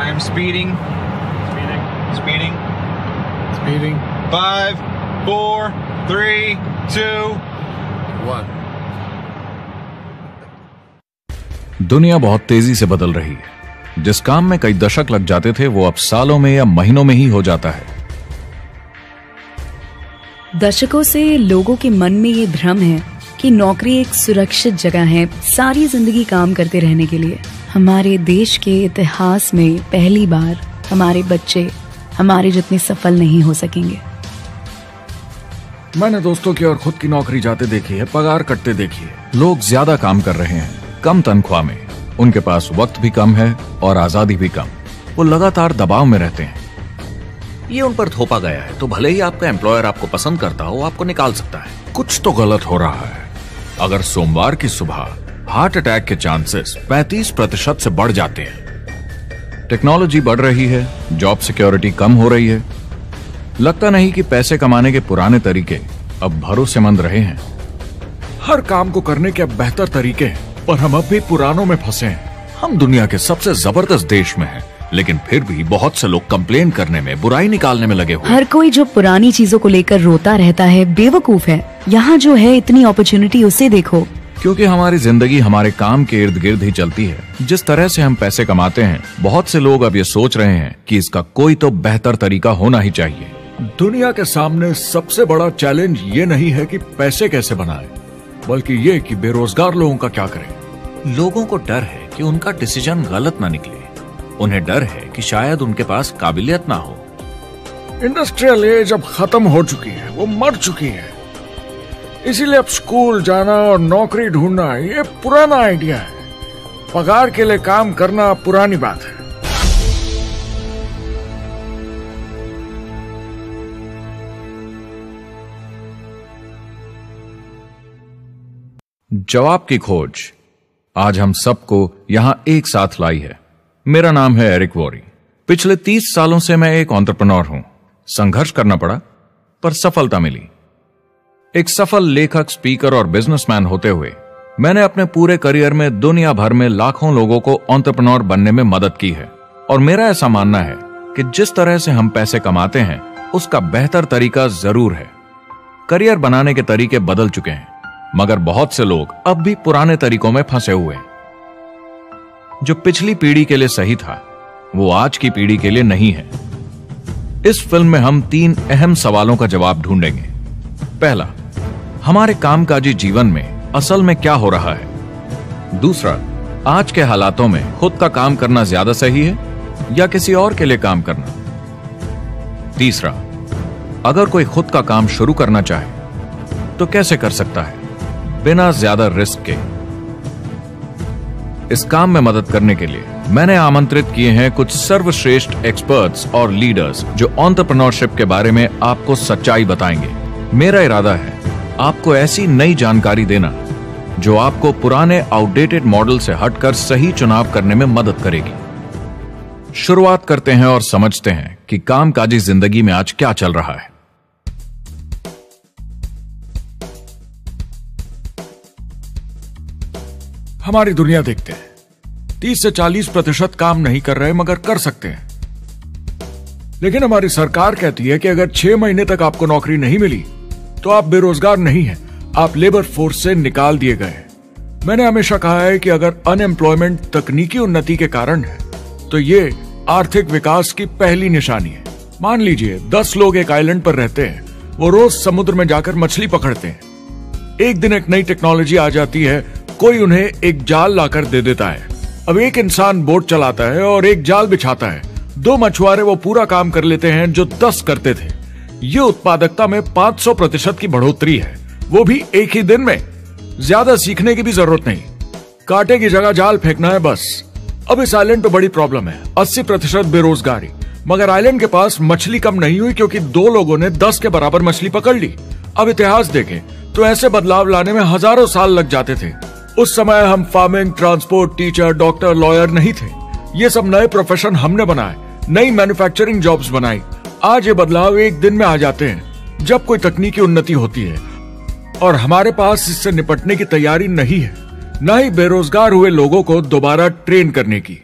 I am speeding. Speeding. 5, 4, 3, 2, 1. दुनिया बहुत तेजी से बदल रही है। जिस काम में कई दशक लग जाते थे वो अब सालों में या महीनों में ही हो जाता है। दशकों से लोगों के मन में ये भ्रम है कि नौकरी एक सुरक्षित जगह है सारी जिंदगी काम करते रहने के लिए। हमारे देश के इतिहास में पहली बार हमारे बच्चे हमारे जितने सफल नहीं हो सकेंगे। मैंने दोस्तों की और खुद की नौकरी जाते देखी है, पगार कटते देखी है। लोग ज्यादा काम कर रहे हैं कम तनख्वाह में, उनके पास वक्त भी कम है और आजादी भी कम। वो लगातार दबाव में रहते हैं। ये उन पर थोपा गया है तो भले ही आपका एम्प्लॉयर आपको पसंद करता हो, आपको निकाल सकता है। कुछ तो गलत हो रहा है। अगर सोमवार की सुबह हार्ट अटैक के चांसेस 35% से बढ़ जाते हैं, टेक्नोलॉजी बढ़ रही है, जॉब सिक्योरिटी कम हो रही है, लगता नहीं कि पैसे कमाने के पुराने तरीके अब भरोसेमंद रहे हैं। हर काम को करने के अब बेहतर तरीके हैं, पर हम अब भी पुरानों में फंसे हैं। हम दुनिया के सबसे जबरदस्त देश में हैं, लेकिन फिर भी बहुत से लोग कंप्लेन करने में, बुराई निकालने में लगे हुए। हर कोई जो पुरानी चीजों को लेकर रोता रहता है बेवकूफ है। यहाँ जो है इतनी अपॉर्चुनिटी उसे देखो। क्योंकि हमारी जिंदगी हमारे काम के इर्द गिर्द ही चलती है। जिस तरह से हम पैसे कमाते हैं, बहुत से लोग अब ये सोच रहे हैं कि इसका कोई तो बेहतर तरीका होना ही चाहिए। दुनिया के सामने सबसे बड़ा चैलेंज ये नहीं है कि पैसे कैसे बनाएं, बल्कि ये कि बेरोजगार लोगों का क्या करें। लोगों को डर है कि उनका डिसीजन गलत ना निकले। उन्हें डर है कि शायद उनके पास काबिलियत ना हो। इंडस्ट्रियल एज अब खत्म हो चुकी है, वो मर चुकी है। इसीलिए अब स्कूल जाना और नौकरी ढूंढना ये पुराना आइडिया है। पगार के लिए काम करना पुरानी बात है। जवाब की खोज आज हम सबको यहां एक साथ लाई है। मेरा नाम है एरिक वॉरी। पिछले 30 सालों से मैं एक एंटरप्रेन्योर हूं। संघर्ष करना पड़ा पर सफलता मिली। एक सफल लेखक, स्पीकर और बिजनेसमैन होते हुए मैंने अपने पूरे करियर में दुनिया भर में लाखों लोगों को एंटरप्रेन्योर बनने में मदद की है। और मेरा ऐसा मानना है कि जिस तरह से हम पैसे कमाते हैं उसका बेहतर तरीका जरूर है। करियर बनाने के तरीके बदल चुके हैं, मगर बहुत से लोग अब भी पुराने तरीकों में फंसे हुए हैं। जो पिछली पीढ़ी के लिए सही था वो आज की पीढ़ी के लिए नहीं है। इस फिल्म में हम 3 अहम सवालों का जवाब ढूंढेंगे। पहला, हमारे कामकाजी जीवन में असल में क्या हो रहा है। दूसरा, आज के हालातों में खुद का काम करना ज्यादा सही है या किसी और के लिए काम करना। तीसरा, अगर कोई खुद का काम शुरू करना चाहे तो कैसे कर सकता है बिना ज्यादा रिस्क के। इस काम में मदद करने के लिए मैंने आमंत्रित किए हैं कुछ सर्वश्रेष्ठ एक्सपर्ट्स और लीडर्स जो एंटरप्रेन्योरशिप के बारे में आपको सच्चाई बताएंगे। मेरा इरादा है आपको ऐसी नई जानकारी देना जो आपको पुराने आउटडेटेड मॉडल से हटकर सही चुनाव करने में मदद करेगी। शुरुआत करते हैं और समझते हैं कि कामकाजी जिंदगी में आज क्या चल रहा है। हमारी दुनिया देखते हैं, 30 से 40% काम नहीं कर रहे मगर कर सकते हैं। लेकिन हमारी सरकार कहती है कि अगर 6 महीने तक आपको नौकरी नहीं मिली तो आप बेरोजगार नहीं हैं, आप लेबर फोर्स से निकाल दिए गए। मैंने हमेशा कहा है कि अगर अनएम्प्लॉयमेंट तकनीकी उन्नति के कारण है तो ये आर्थिक विकास की पहली निशानी है। मान लीजिए 10 लोग एक आइलैंड पर रहते हैं, वो रोज समुद्र में जाकर मछली पकड़ते हैं। एक दिन एक नई टेक्नोलॉजी आ जाती है, कोई उन्हें एक जाल लाकर दे देता है। अब एक इंसान बोट चलाता है और एक जाल बिछाता है। 2 मछुआरे वो पूरा काम कर लेते हैं जो 10 करते थे। ये उत्पादकता में 500% की बढ़ोतरी है, वो भी एक ही दिन में। ज्यादा सीखने की भी जरूरत नहीं, कांटे की जगह जाल फेंकना है बस। अब इस आइलैंड पे बड़ी प्रॉब्लम है, 80% बेरोजगारी। मगर आइलैंड के पास मछली कम नहीं हुई क्योंकि 2 लोगों ने 10 के बराबर मछली पकड़ ली। अब इतिहास देखें तो ऐसे बदलाव लाने में हजारों साल लग जाते थे। उस समय हम farming, transport, teacher, doctor, lawyer नहीं थे। ये सब नए प्रोफेशन हमने बनाए, नई मैन्युफैक्चरिंग जॉब्स बनाई। आज ये बदलाव एक दिन में आ जाते हैं जब कोई तकनीकी उन्नति होती है, और हमारे पास इससे निपटने की तैयारी नहीं है, न ही बेरोजगार हुए लोगों को दोबारा ट्रेन करने की।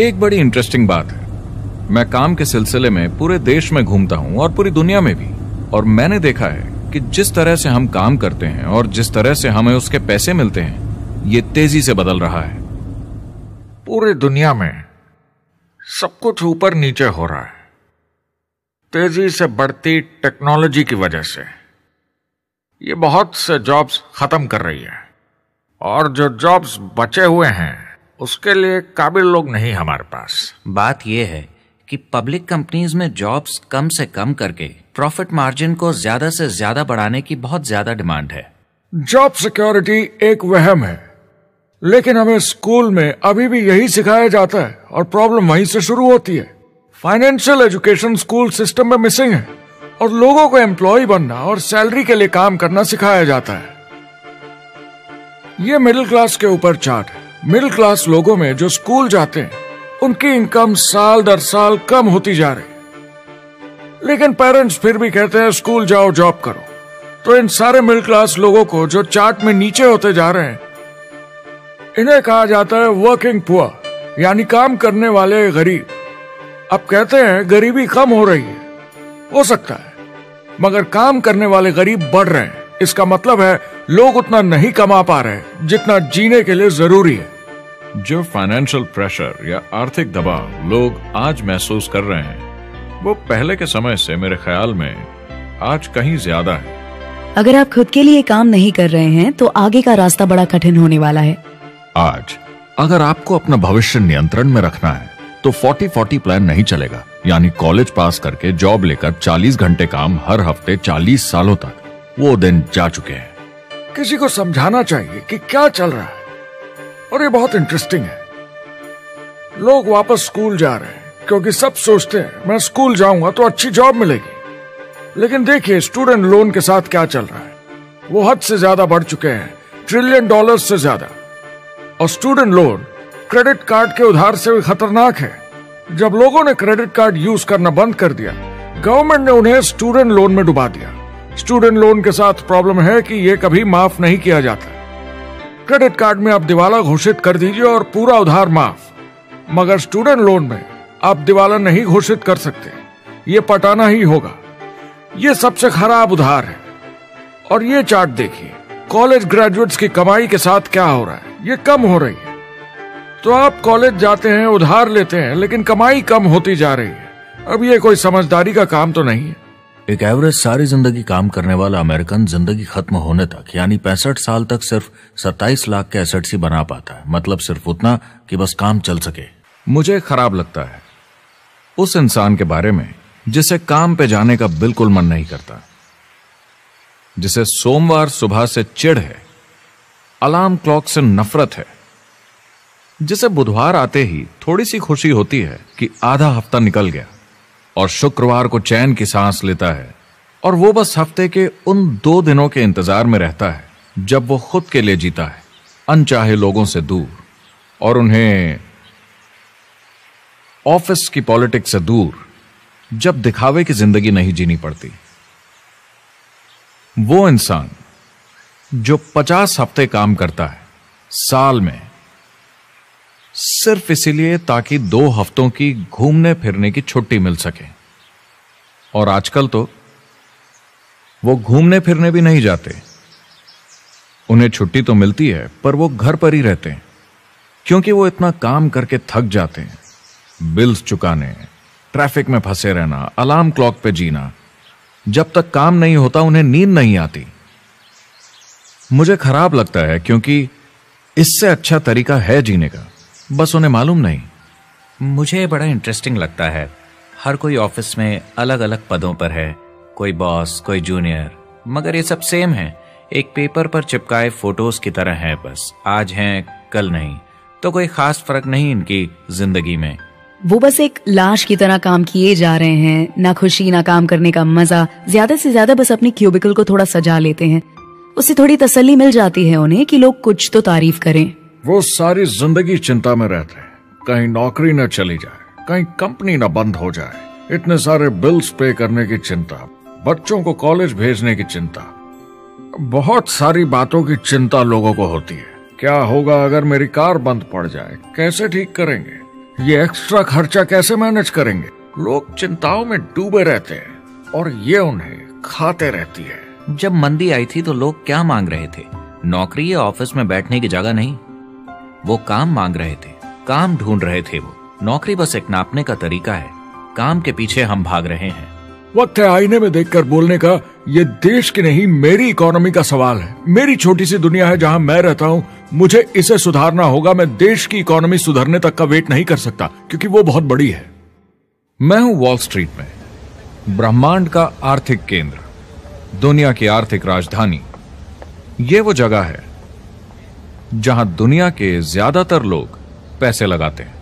एक बड़ी इंटरेस्टिंग बात है, मैं काम के सिलसिले में पूरे देश में घूमता हूं और पूरी दुनिया में भी, और मैंने देखा है कि जिस तरह से हम काम करते हैं और जिस तरह से हमें उसके पैसे मिलते हैं, ये तेजी से बदल रहा है। पूरी दुनिया में सब कुछ ऊपर नीचे हो रहा है, तेजी से बढ़ती टेक्नोलॉजी की वजह से। ये बहुत से जॉब्स खत्म कर रही है, और जो जॉब्स बचे हुए हैं उसके लिए काबिल लोग नहीं हमारे पास। बात यह है कि पब्लिक कंपनीज में जॉब्स कम से कम करके प्रॉफिट मार्जिन को ज्यादा से ज्यादा बढ़ाने की बहुत ज्यादा डिमांड है। जॉब सिक्योरिटी एक वहम है, लेकिन हमें स्कूल में अभी भी यही सिखाया जाता है और प्रॉब्लम वहीं से शुरू होती है। फाइनेंशियल एजुकेशन स्कूल सिस्टम में मिसिंग है और लोगों को एम्प्लॉय बनना और सैलरी के लिए काम करना सिखाया जाता है। ये मिडिल क्लास के ऊपर चार्ट है। मिडिल क्लास लोगों में जो स्कूल जाते हैं उनकी इनकम साल दर साल कम होती जा रही, लेकिन पेरेंट्स फिर भी कहते हैं स्कूल जाओ जॉब करो। तो इन सारे मिडिल क्लास लोगों को जो चार्ट में नीचे होते जा रहे हैं, इन्हें कहा जाता है वर्किंग पुअर, यानी काम करने वाले गरीब। अब कहते हैं गरीबी कम हो रही है, हो सकता है, मगर काम करने वाले गरीब बढ़ रहे हैं। इसका मतलब है लोग उतना नहीं कमा पा रहे जितना जीने के लिए जरूरी है। जो फाइनेंशियल प्रेशर या आर्थिक दबाव लोग आज महसूस कर रहे हैं, वो पहले के समय से मेरे ख्याल में आज कहीं ज्यादा है। अगर आप खुद के लिए काम नहीं कर रहे हैं तो आगे का रास्ता बड़ा कठिन होने वाला है। आज अगर आपको अपना भविष्य नियंत्रण में रखना है तो 40-40 प्लान नहीं चलेगा, यानी कॉलेज पास करके जॉब लेकर 40 घंटे काम हर हफ्ते 40 सालों तक, वो दिन जा चुके हैं। किसी को समझाना चाहिए कि क्या चल रहा है, और ये बहुत इंटरेस्टिंग है। लोग वापस स्कूल जा रहे हैं क्योंकि सब सोचते हैं मैं स्कूल जाऊंगा तो अच्छी जॉब मिलेगी। लेकिन देखिए स्टूडेंट लोन के साथ क्या चल रहा है, वो हद से ज्यादा बढ़ चुके हैं, $1 ट्रिलियन से ज्यादा। और स्टूडेंट लोन क्रेडिट कार्ड के उधार से भी खतरनाक है। जब लोगों ने क्रेडिट कार्ड यूज करना बंद कर दिया, गवर्नमेंट ने उन्हें स्टूडेंट लोन में डुबा दिया। स्टूडेंट लोन के साथ प्रॉब्लम है कि ये कभी माफ नहीं किया जाता। क्रेडिट कार्ड में आप दिवाला घोषित कर दीजिए और पूरा उधार माफ, मगर स्टूडेंट लोन में आप दिवाला नहीं घोषित कर सकते, ये पटाना ही होगा। ये सबसे खराब उधार है। और ये चार्ट देखिए, कॉलेज ग्रेजुएट्स की कमाई के साथ क्या हो रहा है, ये कम हो रही है। तो आप कॉलेज जाते हैं, उधार लेते हैं, लेकिन कमाई कम होती जा रही है। अब ये कोई समझदारी का काम तो नहीं है। एक एवरेज सारी जिंदगी काम करने वाला अमेरिकन जिंदगी खत्म होने तक, यानी 65 साल तक सिर्फ 27 लाख के एसेट्स ही बना पाता है। मतलब सिर्फ उतना कि बस काम चल सके। मुझे खराब लगता है उस इंसान के बारे में जिसे काम पे जाने का बिल्कुल मन नहीं करता, जिसे सोमवार सुबह से चिढ़ है, अलार्म क्लॉक से नफरत है, जिसे बुधवार आते ही थोड़ी सी खुशी होती है कि आधा हफ्ता निकल गया और शुक्रवार को चैन की सांस लेता है, और वो बस हफ्ते के उन 2 दिनों के इंतजार में रहता है जब वो खुद के लिए जीता है, अनचाहे लोगों से दूर, और उन्हें ऑफिस की पॉलिटिक्स से दूर, जब दिखावे की जिंदगी नहीं जीनी पड़ती। वो इंसान जो 50 हफ्ते काम करता है साल में, सिर्फ इसीलिए ताकि 2 हफ्तों की घूमने फिरने की छुट्टी मिल सके। और आजकल तो वो घूमने फिरने भी नहीं जाते। उन्हें छुट्टी तो मिलती है पर वो घर पर ही रहते हैं, क्योंकि वो इतना काम करके थक जाते हैं। बिल्स चुकाने, ट्रैफिक में फंसे रहना, अलार्म क्लॉक पे जीना। जब तक काम नहीं होता उन्हें नींद नहीं आती। मुझे खराब लगता है क्योंकि इससे अच्छा तरीका है जीने का, बस उन्हें मालूम नहीं। मुझे बड़ा इंटरेस्टिंग लगता है, हर कोई ऑफिस में अलग अलग पदों पर है, कोई बॉस, कोई जूनियर, मगर ये सब सेम है, एक पेपर पर चिपकाए फोटोज की तरह है। बस आज हैं कल नहीं, तो कोई खास फर्क नहीं इनकी जिंदगी में। वो बस एक लाश की तरह काम किए जा रहे हैं, ना खुशी ना काम करने का मजा। ज्यादा से ज्यादा बस अपनी क्यूबिकल को थोड़ा सजा लेते हैं, उससे थोड़ी तसल्ली मिल जाती है उन्हें कि लोग कुछ तो तारीफ करें। वो सारी जिंदगी चिंता में रहते हैं, कहीं नौकरी न चली जाए, कहीं कंपनी न बंद हो जाए, इतने सारे बिल्स पे करने की चिंता, बच्चों को कॉलेज भेजने की चिंता, बहुत सारी बातों की चिंता लोगों को होती है। क्या होगा अगर मेरी कार बंद पड़ जाए, कैसे ठीक करेंगे, ये एक्स्ट्रा खर्चा कैसे मैनेज करेंगे? लोग चिंताओं में डूबे रहते हैं और ये उन्हें खाते रहती है। जब मंदी आई थी तो लोग क्या मांग रहे थे? नौकरी या ऑफिस में बैठने की जगह नहीं, वो काम मांग रहे थे, काम ढूंढ रहे थे। वो नौकरी बस एक नापने का तरीका है, काम के पीछे हम भाग रहे हैं। वक्त है आईने में देखकर बोलने का। ये देश की नहीं, मेरी इकोनॉमी का सवाल है। मेरी छोटी सी दुनिया है जहां मैं रहता हूं, मुझे इसे सुधारना होगा। मैं देश की इकोनॉमी सुधरने तक का वेट नहीं कर सकता, क्योंकि वो बहुत बड़ी है। मैं हूं वॉल स्ट्रीट में, ब्रह्मांड का आर्थिक केंद्र, दुनिया की आर्थिक राजधानी। ये वो जगह है जहां दुनिया के ज्यादातर लोग पैसे लगाते हैं।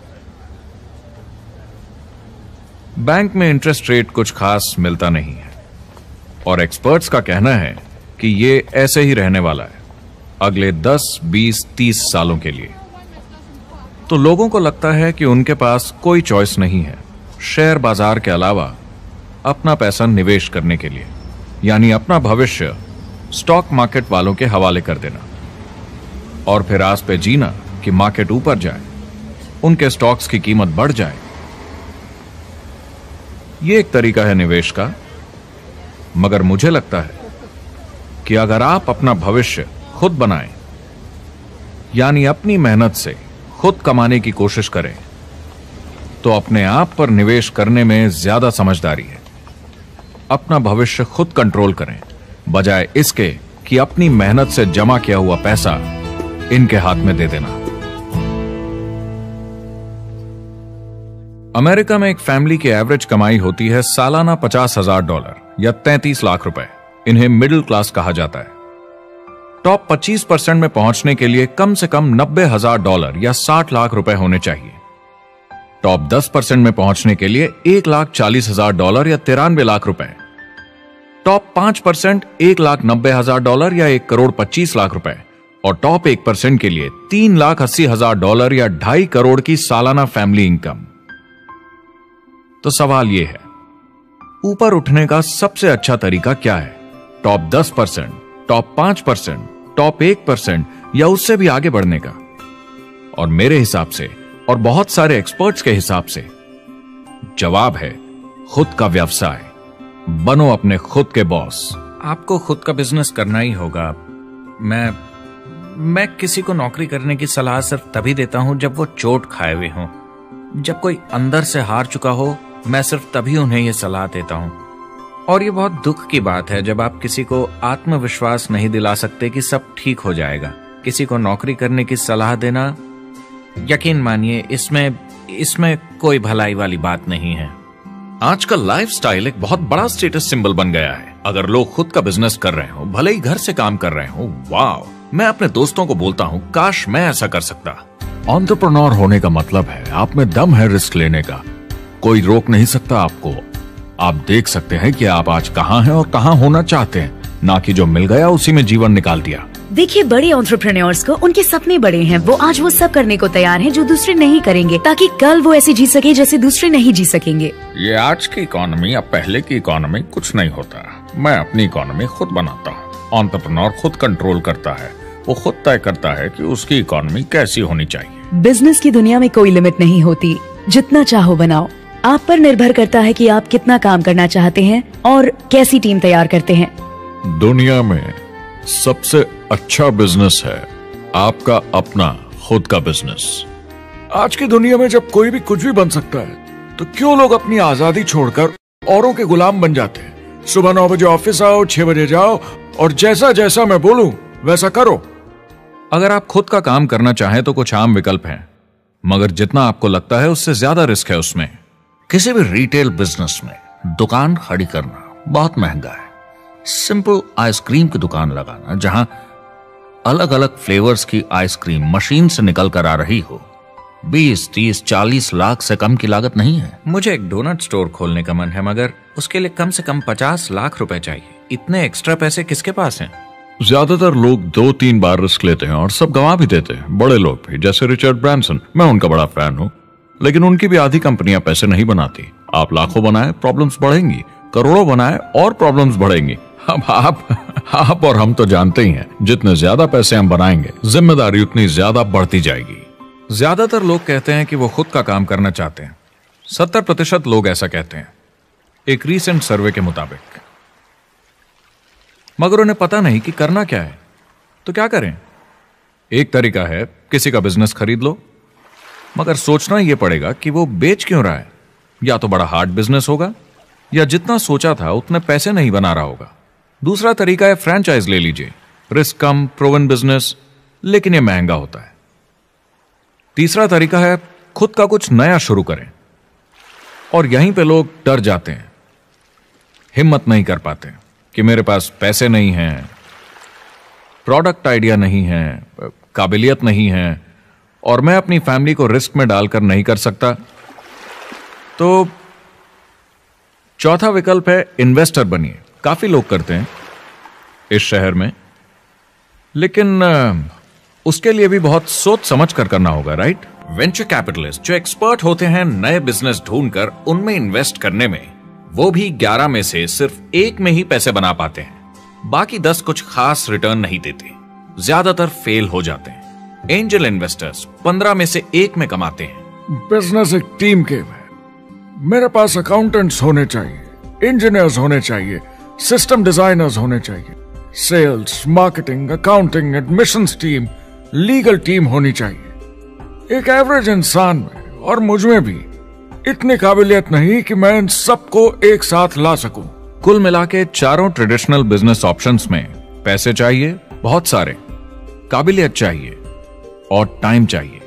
बैंक में इंटरेस्ट रेट कुछ खास मिलता नहीं है और एक्सपर्ट्स का कहना है कि ये ऐसे ही रहने वाला है अगले 10, 20, 30 सालों के लिए। तो लोगों को लगता है कि उनके पास कोई चॉइस नहीं है शेयर बाजार के अलावा अपना पैसा निवेश करने के लिए, यानी अपना भविष्य स्टॉक मार्केट वालों के हवाले कर देना और फिर आस पे जीना कि मार्केट ऊपर जाए, उनके स्टॉक्स की कीमत बढ़ जाए। यह एक तरीका है निवेश का, मगर मुझे लगता है कि अगर आप अपना भविष्य खुद बनाएं, यानी अपनी मेहनत से खुद कमाने की कोशिश करें, तो अपने आप पर निवेश करने में ज्यादा समझदारी है। अपना भविष्य खुद कंट्रोल करें, बजाय इसके कि अपनी मेहनत से जमा किया हुआ पैसा इनके हाथ में दे देना। अमेरिका में एक फैमिली की एवरेज कमाई होती है सालाना $50,000 या 33 लाख रुपए। इन्हें मिडिल क्लास कहा जाता है। टॉप 25% में पहुंचने के लिए कम से कम $90,000 या 60 लाख रुपए होने चाहिए। टॉप 10% में पहुंचने के लिए $1,40,000 या 93 लाख रुपए। टॉप 5% $1,90,000 या 1,25,00,000 रुपए और टॉप 1% के लिए $3,80,000 या 2.5 करोड़ की सालाना फैमिली इनकम। तो सवाल यह है, ऊपर उठने का सबसे अच्छा तरीका क्या है? टॉप 10%, टॉप 5%, टॉप 1% या उससे भी आगे बढ़ने का? और मेरे हिसाब से और बहुत सारे एक्सपर्ट्स के हिसाब से जवाब है खुद का व्यवसाय। बनो अपने खुद के बॉस। आपको खुद का बिजनेस करना ही होगा। मैं किसी को नौकरी करने की सलाह सिर्फ तभी देता हूं जब वो चोट खाए हुए हों। जब कोई अंदर से हार चुका हो, मैं सिर्फ तभी उन्हें यह सलाह देता हूं। और ये बहुत दुख की बात है जब आप किसी को आत्मविश्वास नहीं दिला सकते कि सब ठीक हो जाएगा। किसी को नौकरी करने की सलाह देना, यकीन मानिए, इसमें कोई भलाई वाली बात नहीं है। आजकल लाइफस्टाइल एक बहुत बड़ा स्टेटस सिंबल बन गया है। अगर लोग खुद का बिजनेस कर रहे हो, भले ही घर से काम कर रहे हो, वाह! मैं अपने दोस्तों को बोलता हूं, काश मैं ऐसा कर सकता। एंटरप्रेन्योर होने का मतलब है आप में दम है रिस्क लेने का। कोई रोक नहीं सकता आपको। आप देख सकते हैं कि आप आज कहां हैं और कहां होना चाहते हैं, ना कि जो मिल गया उसी में जीवन निकाल दिया। देखिए, बड़े एंटरप्रेन्योर्स को उनके सपने बड़े हैं। वो आज वो सब करने को तैयार हैं जो दूसरे नहीं करेंगे, ताकि कल वो ऐसे जी सके जैसे दूसरे नहीं जी सकेंगे। ये आज की इकोनॉमी, अब पहले की इकोनॉमी कुछ नहीं होता। मैं अपनी इकोनॉमी खुद बनाता हूँ। एंटरप्रेन्योर खुद कंट्रोल करता है। वो खुद तय करता है कि उसकी इकोनॉमी कैसी होनी चाहिए। बिजनेस की दुनिया में कोई लिमिट नहीं होती। जितना चाहो बनाओ। आप पर निर्भर करता है कि आप कितना काम करना चाहते हैं और कैसी टीम तैयार करते हैं। दुनिया में सबसे अच्छा बिजनेस है आपका अपना खुद का बिजनेस। आज की दुनिया में जब कोई भी कुछ भी बन सकता है, तो क्यों लोग अपनी आजादी छोड़कर औरों के गुलाम बन जाते हैं? सुबह 9 बजे ऑफिस आओ, 6 बजे जाओ और जैसा जैसा मैं बोलूं वैसा करो। अगर आप खुद का काम करना चाहें तो कुछ आम विकल्प हैं, मगर जितना आपको लगता है उससे ज्यादा रिस्क है उसमें। किसी भी रिटेल बिजनेस में दुकान खड़ी करना बहुत महंगा है। सिंपल आइसक्रीम की दुकान लगाना, जहां अलग अलग फ्लेवर्स की आइसक्रीम मशीन से निकल कर आ रही हो, 20, 30, 40 लाख से कम की लागत नहीं है। मुझे एक डोनट स्टोर खोलने का मन है, मगर उसके लिए कम से कम 50 लाख रुपए चाहिए। इतने एक्स्ट्रा पैसे किसके पास हैं? ज्यादातर लोग 2-3 बार रिस्क लेते हैं और सब गंवा भी देते हैं। बड़े लोग भी, जैसे रिचर्ड ब्रांसन, मैं उनका बड़ा फैन हूं, लेकिन उनकी भी आधी कंपनियां पैसे नहीं बनाती। आप लाखों बनाए, प्रॉब्लम्स बढ़ेंगी। करोड़ों बनाए और प्रॉब्लम्स बढ़ेंगी। अब आप और हम तो जानते ही हैं, जितने ज्यादा पैसे हम बनाएंगे, जिम्मेदारी उतनी ज्यादा बढ़ती जाएगी। ज्यादातर लोग कहते हैं कि वो खुद का काम करना चाहते हैं। 70% लोग ऐसा कहते हैं, एक रीसेंट सर्वे के मुताबिक। मगर उन्हें पता नहीं कि करना क्या है। तो क्या करें? एक तरीका है किसी का बिजनेस खरीद लो, मगर सोचना यह पड़ेगा कि वो बेच क्यों रहा है। या तो बड़ा हार्ड बिजनेस होगा, या जितना सोचा था उतने पैसे नहीं बना रहा होगा। दूसरा तरीका है फ्रेंचाइज ले लीजिए, रिस्क कम, प्रूवन बिजनेस, लेकिन यह महंगा होता है। तीसरा तरीका है खुद का कुछ नया शुरू करें, और यहीं पे लोग डर जाते हैं, हिम्मत नहीं कर पाते कि मेरे पास पैसे नहीं हैं, प्रोडक्ट आइडिया नहीं है, काबिलियत नहीं है, और मैं अपनी फैमिली को रिस्क में डालकर नहीं कर सकता। तो चौथा विकल्प है इन्वेस्टर बनिए। काफी लोग करते हैं इस शहर में, लेकिन उसके लिए भी बहुत सोच समझ कर करना होगा, राइट? वेंचर कैपिटलिस्ट जो एक्सपर्ट होते हैं नए बिजनेस ढूंढकर उनमें इन्वेस्ट करने में, वो भी 11 में से सिर्फ 1 में ही पैसे बना पाते हैं। बाकी 10 कुछ खास रिटर्न नहीं देते, ज्यादातर फेल हो जाते हैं। एंजल इन्वेस्टर्स 15 में से 1 में कमाते हैं। बिजनेस एक टीम गेम है। मेरे पास अकाउंटेंट्स होने चाहिए, इंजीनियर्स होने चाहिए, सिस्टम डिजाइनर्स होने चाहिए, sales, marketing, accounting, admissions team, legal team होनी चाहिए। एक एवरेज इंसान में और मुझ में भी इतनी काबिलियत नहीं कि मैं इन सबको एक साथ ला सकूं। कुल मिला के चारों ट्रेडिशनल बिजनेस ऑप्शंस में पैसे चाहिए बहुत सारे, काबिलियत चाहिए और टाइम चाहिए।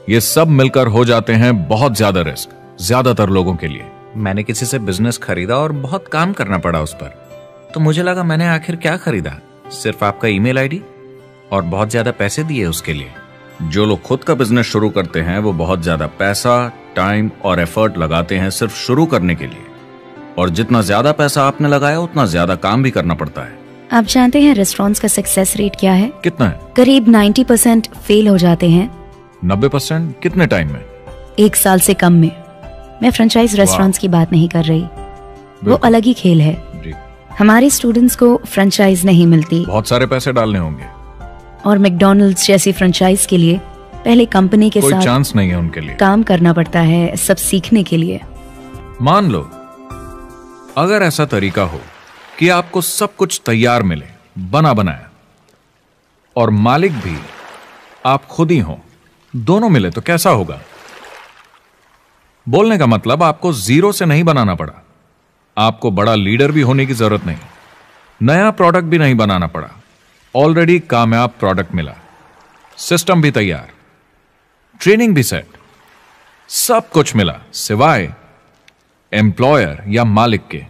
ये सब मिलकर हो जाते हैं बहुत ज्यादा रिस्क ज्यादातर लोगों के लिए। मैंने किसी से बिजनेस खरीदा और बहुत काम करना पड़ा उस पर, तो मुझे लगा मैंने आखिर क्या खरीदा, सिर्फ आपका ईमेल आईडी, और बहुत ज्यादा पैसे दिए उसके लिए। जो लोग खुद का बिजनेस शुरू करते हैं वो बहुत ज्यादा पैसा, टाइम और एफर्ट लगाते हैं सिर्फ शुरू करने के लिए, और जितना ज्यादा पैसा आपने लगाया उतना ज्यादा काम भी करना पड़ता है। आप जानते हैं रेस्टोरेंट्स का सक्सेस रेट क्या है? कितना है? करीब 90% फेल हो जाते हैं। 90%? कितने टाइम में? 1 साल से कम में। मैं फ्रेंचाइज रेस्टोरेंट्स की बात नहीं कर रही, वो अलग ही खेल है। जी। हमारे स्टूडेंट्स को फ्रेंचाइज नहीं मिलती, बहुत सारे पैसे डालने होंगे, और मैकडॉनल्ड्स जैसी फ्रेंचाइज के लिए पहले कंपनी के कोई साथ चांस नहीं है उनके लिए। काम करना पड़ता है सब सीखने के लिए। मान लो अगर ऐसा तरीका हो कि आपको सब कुछ तैयार मिले, बना बनाया, और मालिक भी आप खुद ही हो, दोनों मिले, तो कैसा होगा? बोलने का मतलब आपको जीरो से नहीं बनाना पड़ा, आपको बड़ा लीडर भी होने की जरूरत नहीं, नया प्रोडक्ट भी नहीं बनाना पड़ा, ऑलरेडी कामयाब प्रोडक्ट मिला, सिस्टम भी तैयार, ट्रेनिंग भी सेट, सब कुछ मिला सिवाय एम्प्लॉयर या मालिक के।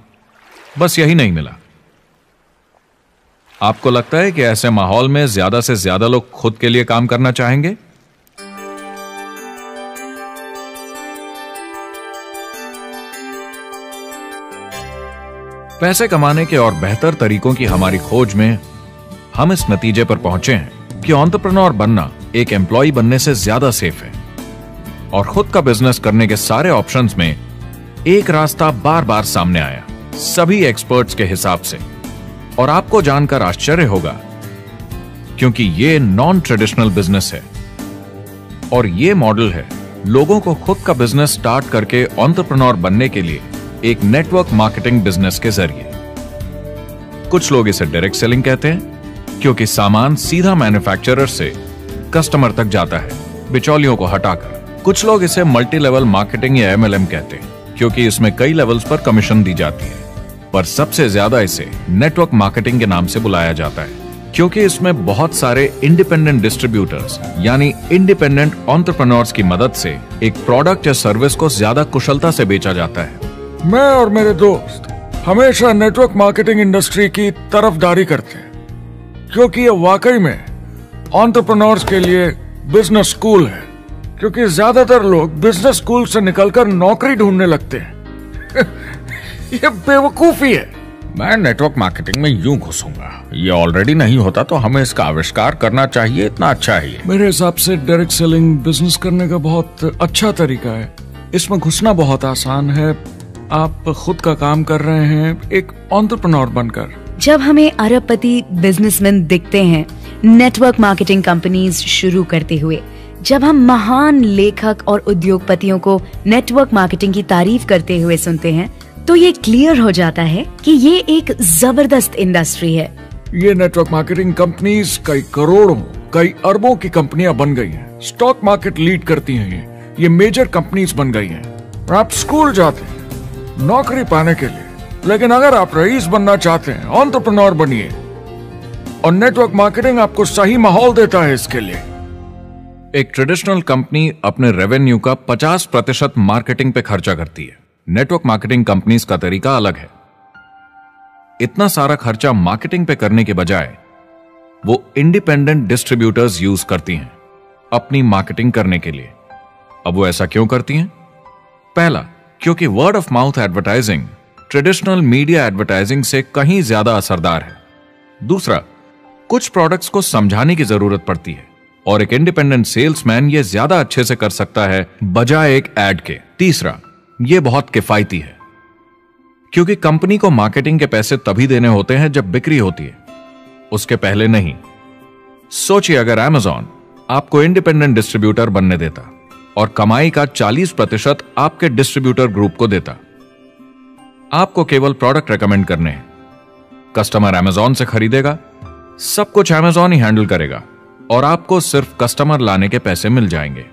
बस यही नहीं मिला। आपको लगता है कि ऐसे माहौल में ज्यादा से ज्यादा लोग खुद के लिए काम करना चाहेंगे? पैसे कमाने के और बेहतर तरीकों की हमारी खोज में हम इस नतीजे पर पहुंचे हैं कि एंटरप्रेन्योर बनना एक एम्प्लॉय बनने से ज्यादा सेफ है, और खुद का बिजनेस करने के सारे ऑप्शंस में एक रास्ता बार बार सामने आया सभी एक्सपर्ट्स के हिसाब से। और आपको जानकर आश्चर्य होगा, क्योंकि ये नॉन ट्रेडिशनल बिजनेस है, और ये मॉडल है लोगों को खुद का बिजनेस स्टार्ट करके एंटरप्रेन्योर बनने के लिए एक नेटवर्क मार्केटिंग बिजनेस के जरिए। कुछ लोग इसे डायरेक्ट सेलिंग कहते हैं, क्योंकि सामान सीधा मैन्युफैक्चरर से कस्टमर तक जाता है बिचौलियों को हटाकर। कुछ लोग इसे मल्टी लेवल मार्केटिंग या MLM कहते हैं, क्योंकि इसमें कई लेवल्स पर कमीशन दी जाती है, पर सबसे ज्यादा इसे नेटवर्क मार्केटिंग के नाम से बुलाया जाता है, क्योंकि इसमें बहुत सारे इंडिपेंडेंट डिस्ट्रीब्यूटर्स यानी इंडिपेंडेंट एंटरप्रेन्योर्स की मदद से एक प्रोडक्ट या सर्विस को ज्यादा कुशलता से बेचा जाता है। मैं और मेरे दोस्त हमेशा नेटवर्क मार्केटिंग इंडस्ट्री की तरफदारी करते हैं, क्योंकि ये वाकई में एंटरप्रेन्योर्स के लिए बिजनेस स्कूल है। क्योंकि ज्यादातर लोग बिजनेस स्कूल से निकलकर नौकरी ढूंढने लगते हैं। ये बेवकूफी है। मैं नेटवर्क मार्केटिंग में यूं घुसूंगा, ये ऑलरेडी नहीं होता तो हमें इसका आविष्कार करना चाहिए, इतना अच्छा है ये। मेरे हिसाब से डायरेक्ट सेलिंग बिजनेस करने का बहुत अच्छा तरीका है। इसमें घुसना बहुत आसान है। आप खुद का काम कर रहे हैं एक एंटरप्रेन्योर बनकर। जब हमें अरबपति बिजनेसमैन दिखते हैं नेटवर्क मार्केटिंग कंपनीज शुरू करते हुए, जब हम महान लेखक और उद्योगपतियों को नेटवर्क मार्केटिंग की तारीफ करते हुए सुनते हैं तो ये क्लियर हो जाता है कि ये एक जबरदस्त इंडस्ट्री है। ये नेटवर्क मार्केटिंग कंपनीज कई करोड़ों, कई अरबों की कंपनियां बन गई हैं। स्टॉक मार्केट लीड करती हैं। ये मेजर कंपनीज बन गई हैं। आप स्कूल जाते हैं नौकरी पाने के लिए, लेकिन अगर आप रईस बनना चाहते हैं, एंटरप्रेन्योर बनिए, और नेटवर्क मार्केटिंग आपको सही माहौल देता है इसके लिए। एक ट्रेडिशनल कंपनी अपने रेवेन्यू का 50% मार्केटिंग पे खर्चा करती है। नेटवर्क मार्केटिंग कंपनीज का तरीका अलग है। इतना सारा खर्चा मार्केटिंग पे करने के बजाय वो इंडिपेंडेंट डिस्ट्रीब्यूटर्स यूज करती हैं अपनी मार्केटिंग करने के लिए। अब वो ऐसा क्यों करती हैं? पहला, क्योंकि word of mouth advertising traditional media advertising से कहीं ज्यादा असरदार है। दूसरा, कुछ प्रोडक्ट्स को समझाने की जरूरत पड़ती है और एक इंडिपेंडेंट सेल्समैन ये ज्यादा अच्छे से कर सकता है बजाय एक एड के। तीसरा, ये बहुत किफायती है क्योंकि कंपनी को मार्केटिंग के पैसे तभी देने होते हैं जब बिक्री होती है, उसके पहले नहीं। सोचिए अगर Amazon आपको इंडिपेंडेंट डिस्ट्रीब्यूटर बनने देता और कमाई का 40% आपके डिस्ट्रीब्यूटर ग्रुप को देता। आपको केवल प्रोडक्ट रेकमेंड करने हैं, कस्टमर Amazon से खरीदेगा, सब कुछ Amazon ही हैंडल करेगा और आपको सिर्फ कस्टमर लाने के पैसे मिल जाएंगे।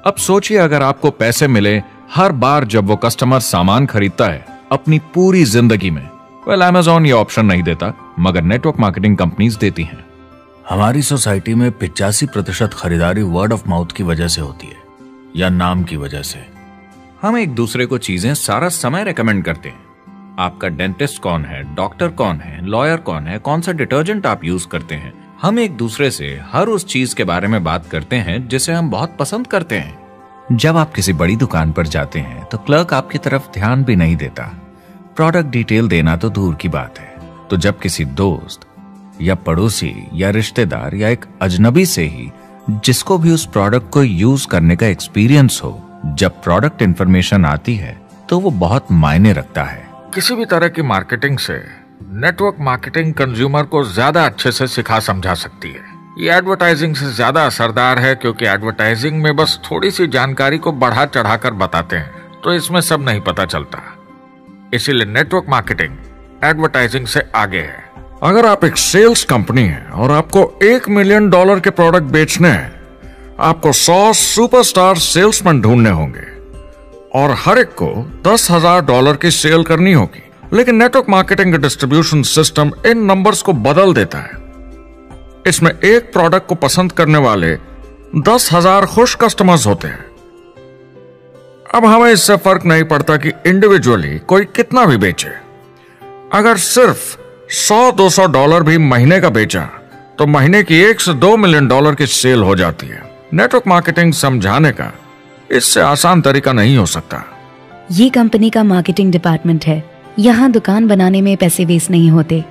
अब सोचिए अगर आपको पैसे मिले हर बार जब वो कस्टमर सामान खरीदता है अपनी पूरी जिंदगी में। वेल, Amazon ये ऑप्शन नहीं देता, मगर नेटवर्क मार्केटिंग कंपनीज देती हैं। हमारी सोसाइटी में 85% खरीदारी वर्ड ऑफ माउथ की वजह से होती है या नाम की वजह से। हम एक दूसरे को चीजें सारा समय रेकमेंड करते हैं। आपका डेंटिस्ट कौन है, डॉक्टर कौन है, लॉयर कौन है, कौन सा डिटर्जेंट आप यूज करते हैं। हम एक दूसरे से हर उस चीज के बारे में बात करते हैं जिसे हम बहुत पसंद करते हैं। जब आप किसी बड़ी दुकान पर जाते हैं तो क्लर्क आपकी तरफ ध्यान भी नहीं देता, प्रोडक्ट डिटेल देना तो दूर की बात है। तो जब किसी दोस्त या पड़ोसी या रिश्तेदार या एक अजनबी से ही जिसको भी उस प्रोडक्ट को यूज करने का एक्सपीरियंस हो, जब प्रोडक्ट इंफॉर्मेशन आती है तो वो बहुत मायने रखता है। किसी भी तरह की मार्केटिंग से नेटवर्क मार्केटिंग कंज्यूमर को ज्यादा अच्छे से सिखा समझा सकती है। ये एडवर्टाइजिंग से ज्यादा असरदार है क्योंकि एडवर्टाइजिंग में बस थोड़ी सी जानकारी को बढ़ा चढ़ाकर बताते हैं, तो इसमें सब नहीं पता चलता। इसीलिए नेटवर्क मार्केटिंग एडवर्टाइजिंग से आगे है। अगर आप एक सेल्स कंपनी है और आपको $1 मिलियन के प्रोडक्ट बेचने हैं, आपको 100 सुपरस्टार सेल्समैन ढूंढने होंगे और हर एक को $10,000 की सेल करनी होगी। लेकिन नेटवर्क मार्केटिंग का डिस्ट्रीब्यूशन सिस्टम इन नंबर्स को बदल देता है। इसमें एक प्रोडक्ट को पसंद करने वाले 10,000 खुश कस्टमर्स होते हैं। अब हमें इससे फर्क नहीं पड़ता कि इंडिविजुअली कोई कितना भी बेचे। अगर सिर्फ $100-200 भी महीने का बेचा तो महीने की $1 से $2 मिलियन की सेल हो जाती है। नेटवर्क मार्केटिंग समझाने का इससे आसान तरीका नहीं हो सकता। ये कंपनी का मार्केटिंग डिपार्टमेंट है। यहाँ दुकान बनाने में पैसे वेस्ट नहीं होते,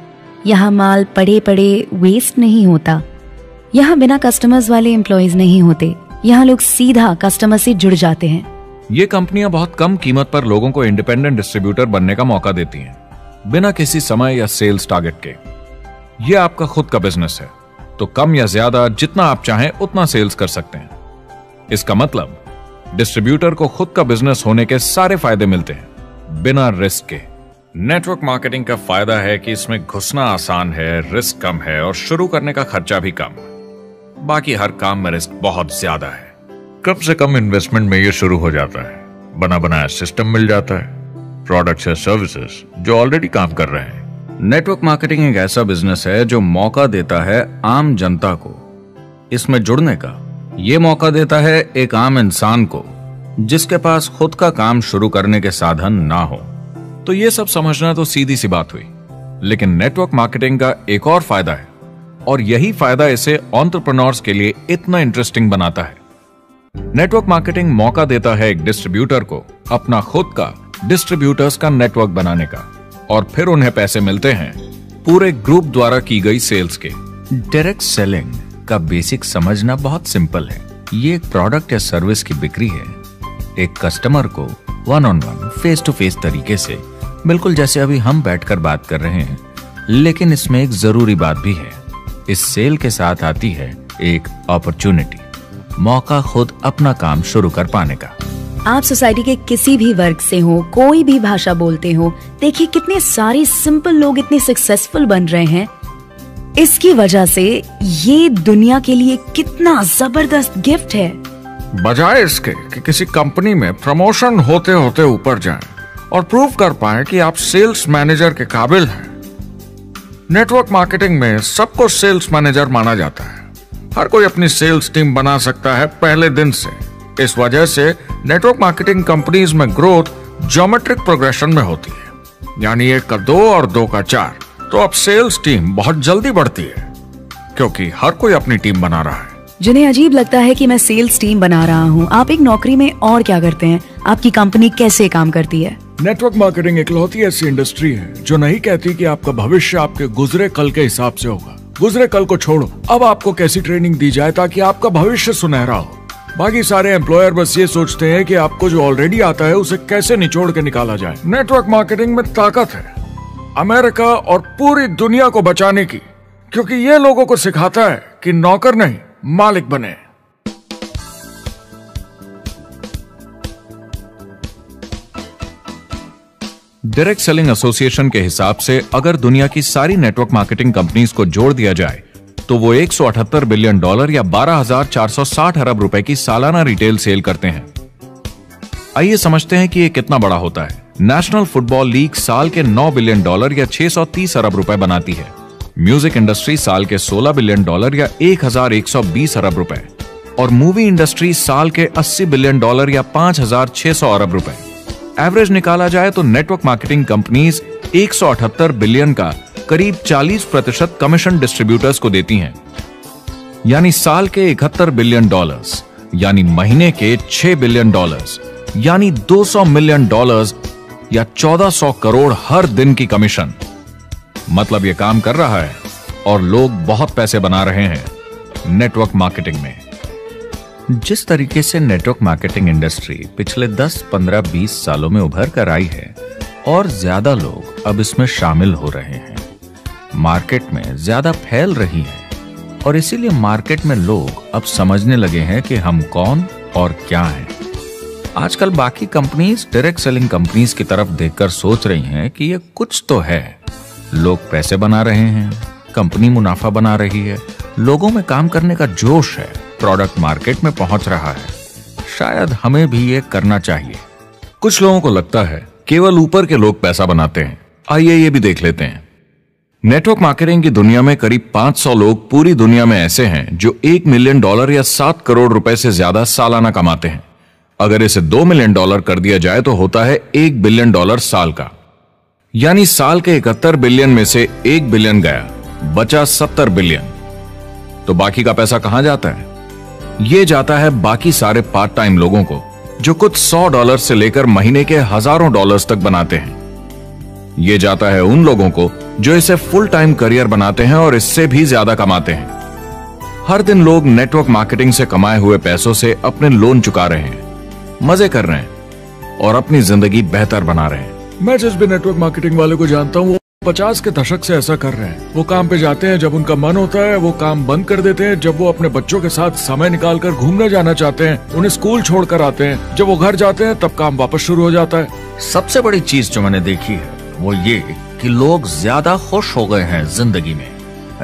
यहाँ माल पड़े पड़े वेस्ट नहीं होता, यहाँ बिना कस्टमर्स वाले एम्प्लॉयज नहीं होते, यहाँ लोग सीधा कस्टमर से जुड़ जाते हैं। ये कंपनियां बहुत कम कीमत पर लोगों को इंडिपेंडेंट डिस्ट्रीब्यूटर बनने का मौका देती हैं, बिना किसी समय या सेल्स टारगेट के। ये आपका खुद का बिजनेस है, तो कम या ज्यादा जितना आप चाहें उतना सेल्स कर सकते हैं। इसका मतलब डिस्ट्रीब्यूटर को खुद का बिजनेस होने के सारे फायदे मिलते हैं बिना रिस्क के। नेटवर्क मार्केटिंग का फायदा है कि इसमें घुसना आसान है, रिस्क कम है और शुरू करने का खर्चा भी कम। बाकी हर काम में रिस्क बहुत ज्यादा है। कम से कम इन्वेस्टमेंट में ये शुरू हो जाता है, बना बनाया सिस्टम मिल जाता है, प्रोडक्ट्स या सर्विसेज जो ऑलरेडी काम कर रहे हैं। नेटवर्क मार्केटिंग एक ऐसा बिजनेस है जो मौका देता है आम जनता को इसमें जुड़ने का। ये मौका देता है एक आम इंसान को जिसके पास खुद का काम शुरू करने के साधन ना हो। तो ये सब समझना तो सीधी सी बात हुई, लेकिन नेटवर्क मार्केटिंग का एक और फायदा है और यही फायदा इसे एंटरप्रेन्योर्स के लिए इतना इंटरेस्टिंग बनाता है। नेटवर्क मार्केटिंग मौका देता है एक डिस्ट्रीब्यूटर को अपना खुद का डिस्ट्रीब्यूटर्स का नेटवर्क बनाने का, और फिर उन्हें पैसे मिलते हैं पूरे ग्रुप द्वारा की गई सेल्स के। डायरेक्ट सेलिंग का बेसिक समझना बहुत सिंपल है। ये एक प्रोडक्ट या सर्विस की बिक्री है एक कस्टमर को one on one, face to face तरीके से, बिल्कुल जैसे अभी हम बैठकर बात कर रहे हैं। लेकिन इसमें एक जरूरी बात भी है, इस सेल के साथ आती है एक अपॉर्चुनिटी। मौका खुद अपना काम शुरू कर पाने का। आप सोसाइटी के किसी भी वर्ग से हो, कोई भी भाषा बोलते हो, देखिए कितने सारे सिंपल लोग इतने सक्सेसफुल बन रहे हैं। इसकी वजह से ये दुनिया के लिए कितना जबरदस्त गिफ्ट है। बजाय इसके कि किसी कंपनी में प्रमोशन होते होते ऊपर जाएं और प्रूव कर पाएं कि आप सेल्स मैनेजर के काबिल हैं, नेटवर्क मार्केटिंग में सबको सेल्स मैनेजर माना जाता है। हर कोई अपनी सेल्स टीम बना सकता है पहले दिन से। इस वजह से नेटवर्क मार्केटिंग कंपनीज में ग्रोथ ज्योमेट्रिक प्रोग्रेशन में होती है, यानी 1 का 2 और 2 का 4। तो अब सेल्स टीम बहुत जल्दी बढ़ती है क्योंकि हर कोई अपनी टीम बना रहा है। जिन्हें अजीब लगता है कि मैं सेल्स टीम बना रहा हूँ, आप एक नौकरी में और क्या करते हैं? आपकी कंपनी कैसे काम करती है? नेटवर्क मार्केटिंग इकलौती ऐसी इंडस्ट्री है जो नहीं कहती कि आपका भविष्य आपके गुजरे कल के हिसाब से होगा। गुजरे कल को छोड़ो, अब आपको कैसी ट्रेनिंग दी जाए ताकि आपका भविष्य सुनहरा हो। बाकी सारे एम्प्लॉयर बस ये सोचते हैं कि आपको जो ऑलरेडी आता है उसे कैसे निचोड़ के निकाला जाए। नेटवर्क मार्केटिंग में ताकत है अमेरिका और पूरी दुनिया को बचाने की, क्योंकि ये लोगों को सिखाता है कि नौकर नहीं मालिक बने। डायरेक्ट सेलिंग एसोसिएशन के हिसाब से अगर दुनिया की सारी नेटवर्क मार्केटिंग कंपनीज को जोड़ दिया जाए तो वो $178 बिलियन या 12,460 अरब रुपए की सालाना रिटेल सेल करते हैं। आइए समझते हैं कि ये कितना बड़ा होता है। नेशनल फुटबॉल लीग साल के $9 बिलियन या 630 अरब रुपए बनाती है। म्यूजिक इंडस्ट्री साल के $16 बिलियन या 1,120 अरब रुपए, और मूवी इंडस्ट्री साल के $80 बिलियन या 5,600 अरब रुपए। एवरेज निकाला जाए तो नेटवर्क मार्केटिंग कंपनीज 178 बिलियन का करीब 40% कमीशन डिस्ट्रीब्यूटर्स को देती हैं, यानी साल के $71 बिलियन, यानी महीने के $6 बिलियन, यानी $200 मिलियन या 1400 करोड़ हर दिन की कमीशन। मतलब ये काम कर रहा है और लोग बहुत पैसे बना रहे हैं नेटवर्क मार्केटिंग में। जिस तरीके से नेटवर्क मार्केटिंग इंडस्ट्री पिछले 10, 15, 20 सालों में उभर कर आई है और ज्यादा लोग अब इसमें शामिल हो रहे हैं, मार्केट में ज्यादा फैल रही है और इसीलिए मार्केट में लोग अब समझने लगे हैं कि हम कौन और क्या हैं। आजकल बाकी कंपनीज डायरेक्ट सेलिंग कंपनीज की तरफ देखकर सोच रही हैं कि ये कुछ तो है। लोग पैसे बना रहे हैं, कंपनी मुनाफा बना रही है, लोगों में काम करने का जोश है, प्रोडक्ट मार्केट में पहुंच रहा है, शायद हमें भी ये करना चाहिए। कुछ लोगों को लगता है केवल ऊपर के लोग पैसा बनाते हैं। आइए ये भी देख लेते हैं। नेटवर्क मार्केटिंग की दुनिया में करीब 500 लोग पूरी दुनिया में ऐसे हैं जो $1 मिलियन या 7 करोड़ रुपए से ज्यादा सालाना कमाते हैं। अगर इसे $2 मिलियन कर दिया जाए तो होता है $1 बिलियन साल का, यानी साल के 71 बिलियन में से 1 बिलियन गया, बचा 70 बिलियन। तो बाकी का पैसा कहां जाता है? ये जाता है बाकी सारे पार्ट टाइम लोगों को जो कुछ $100 से लेकर महीने के हजारों डॉलर्स तक बनाते हैं। ये जाता है उन लोगों को जो इसे फुल टाइम करियर बनाते हैं और इससे भी ज्यादा कमाते हैं। हर दिन लोग नेटवर्क मार्केटिंग से कमाए हुए पैसों से अपने लोन चुका रहे हैं, मजे कर रहे हैं और अपनी जिंदगी बेहतर बना रहे हैं। मैं जिस भी नेटवर्क मार्केटिंग वाले को जानता हूँ वो 50 के दशक से ऐसा कर रहे हैं। वो काम पे जाते हैं जब उनका मन होता है, वो काम बंद कर देते हैं जब वो अपने बच्चों के साथ समय निकालकर घूमने जाना चाहते हैं, उन्हें स्कूल छोड़कर आते हैं, जब वो घर जाते हैं तब काम वापस शुरू हो जाता है। सबसे बड़ी चीज जो मैंने देखी है वो ये कि लोग ज्यादा खुश हो गए हैं जिंदगी में।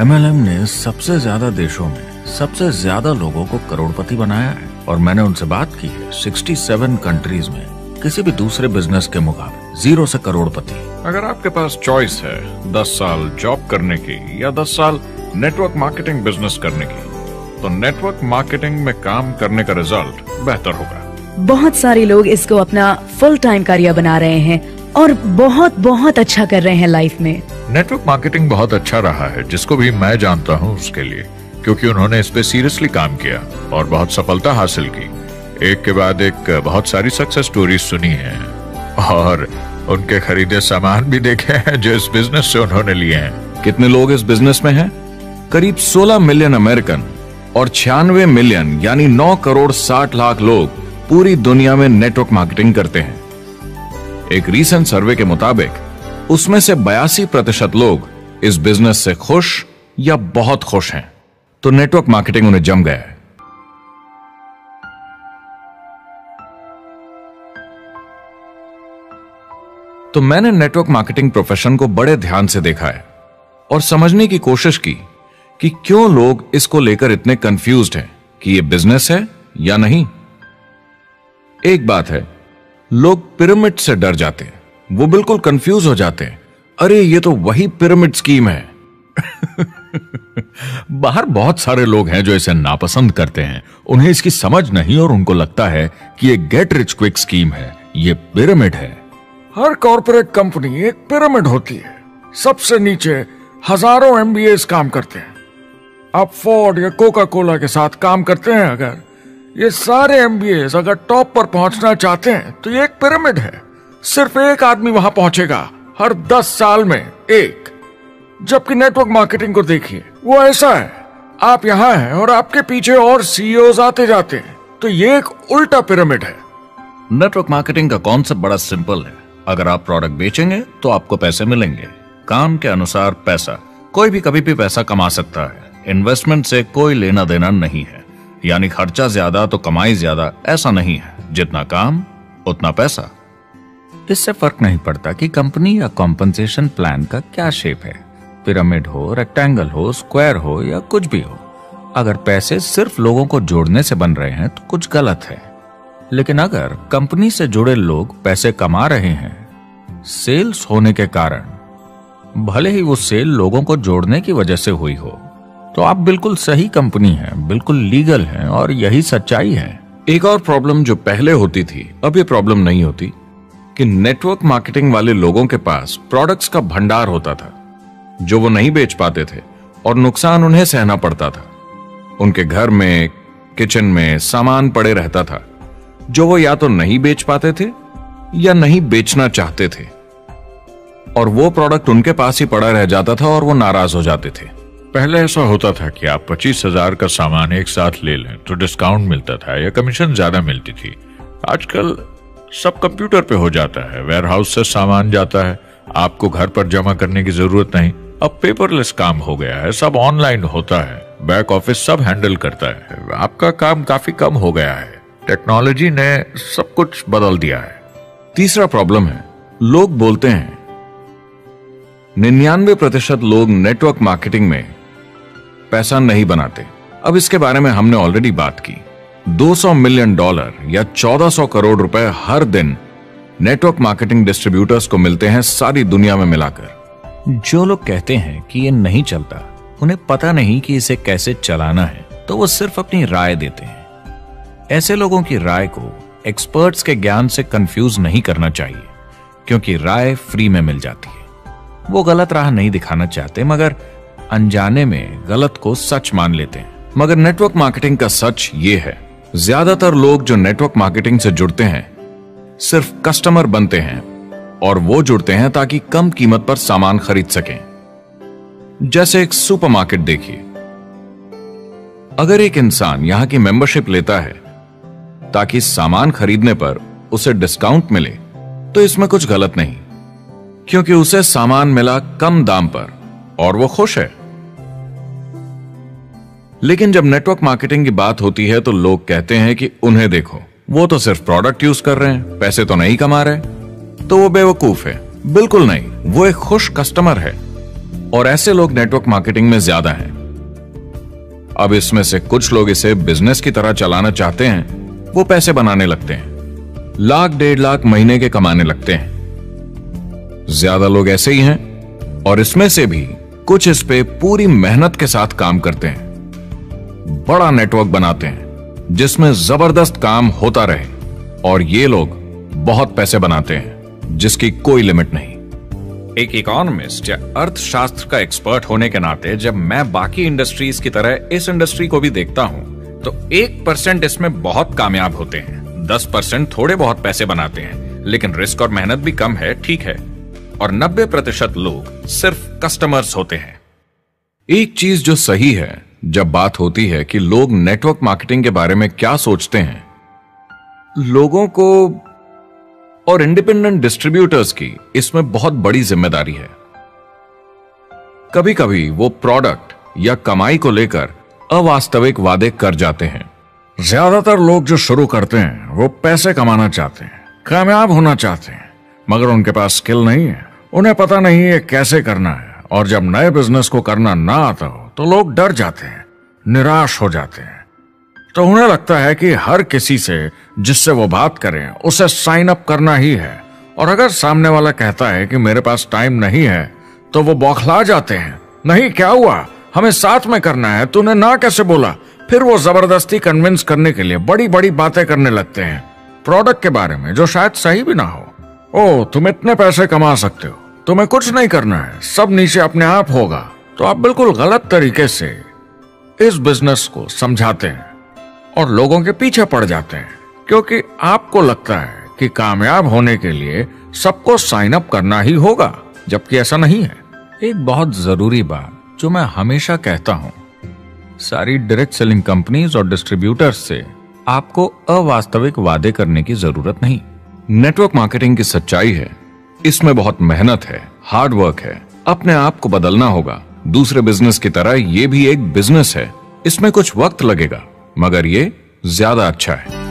MLM ने सबसे ज्यादा देशों में सबसे ज्यादा लोगों को करोड़पति बनाया है और मैंने उनसे बात की है 67 कंट्रीज में किसी भी दूसरे बिजनेस के मुकाबले 0 से करोड़पति। अगर आपके पास चॉइस है 10 साल जॉब करने की या 10 साल नेटवर्क मार्केटिंग बिजनेस करने की, तो नेटवर्क मार्केटिंग में काम करने का रिजल्ट बेहतर होगा। बहुत सारे लोग इसको अपना फुल टाइम करियर बना रहे हैं और बहुत बहुत अच्छा कर रहे हैं लाइफ में। नेटवर्क मार्केटिंग बहुत अच्छा रहा है जिसको भी मैं जानता हूँ उसके लिए, क्योंकि उन्होंने इस पे सीरियसली काम किया और बहुत सफलता हासिल की। एक के बाद एक बहुत सारी सक्सेस स्टोरीज सुनी है और उनके खरीदे सामान भी देखे हैं जो इस बिजनेस से उन्होंने लिए हैं। कितने लोग इस बिजनेस में हैं? करीब 16 मिलियन अमेरिकन और 96 मिलियन यानी 9 करोड़ 60 लाख लोग पूरी दुनिया में नेटवर्क मार्केटिंग करते हैं। एक रीसेंट सर्वे के मुताबिक उसमें से 82% लोग इस बिजनेस से खुश या बहुत खुश हैं। तो नेटवर्क मार्केटिंग उन्हें जम गया है। तो मैंने नेटवर्क मार्केटिंग प्रोफेशन को बड़े ध्यान से देखा है और समझने की कोशिश की कि क्यों लोग इसको लेकर इतने कंफ्यूज्ड हैं कि ये बिजनेस है या नहीं। एक बात है, लोग पिरामिड से डर जाते हैं, वो बिल्कुल कंफ्यूज हो जाते हैं, अरे ये तो वही पिरामिड स्कीम है। बाहर बहुत सारे लोग हैं जो इसे नापसंद करते हैं, उन्हें इसकी समझ नहीं और उनको लगता है कि ये गेट रिच क्विक स्कीम है, ये पिरामिड है। हर कॉर्पोरेट कंपनी एक पिरामिड होती है, सबसे नीचे हजारों एमबीएस काम करते हैं। आप फोर्ड या कोका कोला के साथ काम करते हैं, अगर ये सारे एमबीएस अगर टॉप पर पहुंचना चाहते हैं तो ये एक पिरामिड है। सिर्फ एक आदमी वहां पहुंचेगा हर 10 साल में एक। जबकि नेटवर्क मार्केटिंग को देखिए, वो ऐसा है, आप यहां हैं और आपके पीछे और सीईओज आते जाते हैं, तो ये एक उल्टा पिरामिड है। नेटवर्क मार्केटिंग का कॉन्सेप्ट बड़ा सिंपल है। अगर आप प्रोडक्ट बेचेंगे तो आपको पैसे मिलेंगे, काम के अनुसार पैसा। कोई भी कभी भी पैसा कमा सकता है, इन्वेस्टमेंट से कोई लेना देना नहीं है। यानी खर्चा ज्यादा तो कमाई ज्यादा, ऐसा नहीं है, जितना काम उतना पैसा। इससे फर्क नहीं पड़ता कि कंपनी या कॉम्पनसेशन प्लान का क्या शेप है, पिरामिड हो, रेक्टेंगल हो, स्क्वायर हो या कुछ भी हो। अगर पैसे सिर्फ लोगों को जोड़ने से बन रहे हैं तो कुछ गलत है। लेकिन अगर कंपनी से जुड़े लोग पैसे कमा रहे हैं सेल्स होने के कारण, भले ही वो सेल लोगों को जोड़ने की वजह से हुई हो, तो आप बिल्कुल सही कंपनी है, बिल्कुल लीगल है और यही सच्चाई है। एक और प्रॉब्लम जो पहले होती थी, अब ये प्रॉब्लम नहीं होती, कि नेटवर्क मार्केटिंग वाले लोगों के पास प्रोडक्ट्स का भंडार होता था जो वो नहीं बेच पाते थे और नुकसान उन्हें सहना पड़ता था। उनके घर में, किचन में सामान पड़े रहता था जो वो या तो नहीं बेच पाते थे या नहीं बेचना चाहते थे, और वो प्रोडक्ट उनके पास ही पड़ा रह जाता था और वो नाराज हो जाते थे। पहले ऐसा होता था कि आप 25,000 का सामान एक साथ ले लें तो डिस्काउंट मिलता था या कमीशन ज्यादा मिलती थी। आजकल सब कंप्यूटर पे हो जाता है, वेयर हाउस से सामान जाता है, आपको घर पर जमा करने की जरूरत नहीं। अब पेपरलेस काम हो गया है, सब ऑनलाइन होता है, बैक ऑफिस सब हैंडल करता है, आपका काम काफी कम हो गया है। टेक्नोलॉजी ने सब कुछ बदल दिया है। तीसरा प्रॉब्लम है, लोग बोलते हैं 99% लोग नेटवर्क मार्केटिंग में पैसा नहीं बनाते। अब इसके बारे में हमने ऑलरेडी बात की। $200 मिलियन या 1400 करोड़ रुपए हर दिन नेटवर्क मार्केटिंग डिस्ट्रीब्यूटर्स को मिलते हैं सारी दुनिया में मिलाकर। जो लोग कहते हैं कि ये नहीं चलता, उन्हें पता नहीं कि इसे कैसे चलाना है, तो वो सिर्फ अपनी राय देते हैं। ऐसे लोगों की राय को एक्सपर्ट्स के ज्ञान से कंफ्यूज नहीं करना चाहिए, क्योंकि राय फ्री में मिल जाती है। वो गलत राह नहीं दिखाना चाहते, मगर अनजाने में गलत को सच मान लेते हैं। मगर नेटवर्क मार्केटिंग का सच ये है, ज्यादातर लोग जो नेटवर्क मार्केटिंग से जुड़ते हैं सिर्फ कस्टमर बनते हैं, और वो जुड़ते हैं ताकि कम कीमत पर सामान खरीद सकें। जैसे एक सुपरमार्केट देखिए, अगर एक इंसान यहां की मेंबरशिप लेता है ताकि सामान खरीदने पर उसे डिस्काउंट मिले, तो इसमें कुछ गलत नहीं, क्योंकि उसे सामान मिला कम दाम पर और वो खुश है। लेकिन जब नेटवर्क मार्केटिंग की बात होती है तो लोग कहते हैं कि उन्हें देखो, वो तो सिर्फ प्रोडक्ट यूज कर रहे हैं, पैसे तो नहीं कमा रहे, तो वो बेवकूफ है। बिल्कुल नहीं, वो एक खुश कस्टमर है, और ऐसे लोग नेटवर्क मार्केटिंग में ज्यादा हैं। अब इसमें से कुछ लोग इसे बिजनेस की तरह चलाना चाहते हैं, वो पैसे बनाने लगते हैं, लाख 1.5 लाख महीने के कमाने लगते हैं। ज्यादा लोग ऐसे ही हैं, और इसमें से भी कुछ इस पे पूरी मेहनत के साथ काम करते हैं, बड़ा नेटवर्क बनाते हैं जिसमें जबरदस्त काम होता रहे, और ये लोग बहुत पैसे बनाते हैं जिसकी कोई लिमिट नहीं। एक इकोनॉमिस्ट या अर्थशास्त्र का एक्सपर्ट होने के नाते जब मैं बाकी इंडस्ट्रीज की तरह इस इंडस्ट्री को भी देखता हूं, तो 1% इसमें बहुत कामयाब होते हैं, 10% थोड़े बहुत पैसे बनाते हैं, लेकिन रिस्क और मेहनत भी कम है, ठीक है, और 90% लोग सिर्फ कस्टमर्स होते हैं। एक चीज जो सही है जब बात होती है कि लोग नेटवर्क मार्केटिंग के बारे में क्या सोचते हैं, लोगों को और इंडिपेंडेंट डिस्ट्रीब्यूटर्स की इसमें बहुत बड़ी जिम्मेदारी है। कभी कभी वो प्रोडक्ट या कमाई को लेकर अवास्तविक वादे कर जाते हैं। ज्यादातर लोग जो शुरू करते हैं वो पैसे कमाना चाहते हैं, कामयाब होना चाहते हैं, मगर उनके पास स्किल नहीं है, उन्हें पता नहीं है कैसे करना है। और जब नए बिजनेस को करना ना आता हो तो लोग डर जाते हैं, निराश हो जाते हैं। तो उन्हें लगता है कि हर किसी से जिससे वो बात करें उसे साइन अप करना ही है। और अगर सामने वाला कहता है कि मेरे पास टाइम नहीं है तो वो बौखला जाते हैं। नहीं, क्या हुआ, हमें साथ में करना है, तूने ना कैसे बोला। फिर वो जबरदस्ती कन्विंस करने के लिए बड़ी बड़ी बातें करने लगते हैं प्रोडक्ट के बारे में, जो शायद सही भी ना हो। ओ, तुम इतने पैसे कमा सकते हो, तुम्हें कुछ नहीं करना है, सब नीचे अपने आप होगा। तो आप बिल्कुल गलत तरीके से इस बिजनेस को समझाते हैं और लोगों के पीछे पड़ जाते हैं, क्योंकि आपको लगता है कि कामयाब होने के लिए सबको साइन अप करना ही होगा, जबकि ऐसा नहीं है। एक बहुत जरूरी बात जो मैं हमेशा कहता हूं, सारी डायरेक्ट सेलिंग कंपनीज और डिस्ट्रीब्यूटर्स से आपको अवास्तविक वादे करने की जरूरत नहीं। नेटवर्क मार्केटिंग की सच्चाई है, इसमें बहुत मेहनत है, हार्ड वर्क है, अपने आप को बदलना होगा। दूसरे बिजनेस की तरह ये भी एक बिजनेस है, इसमें कुछ वक्त लगेगा, मगर ये ज्यादा अच्छा है।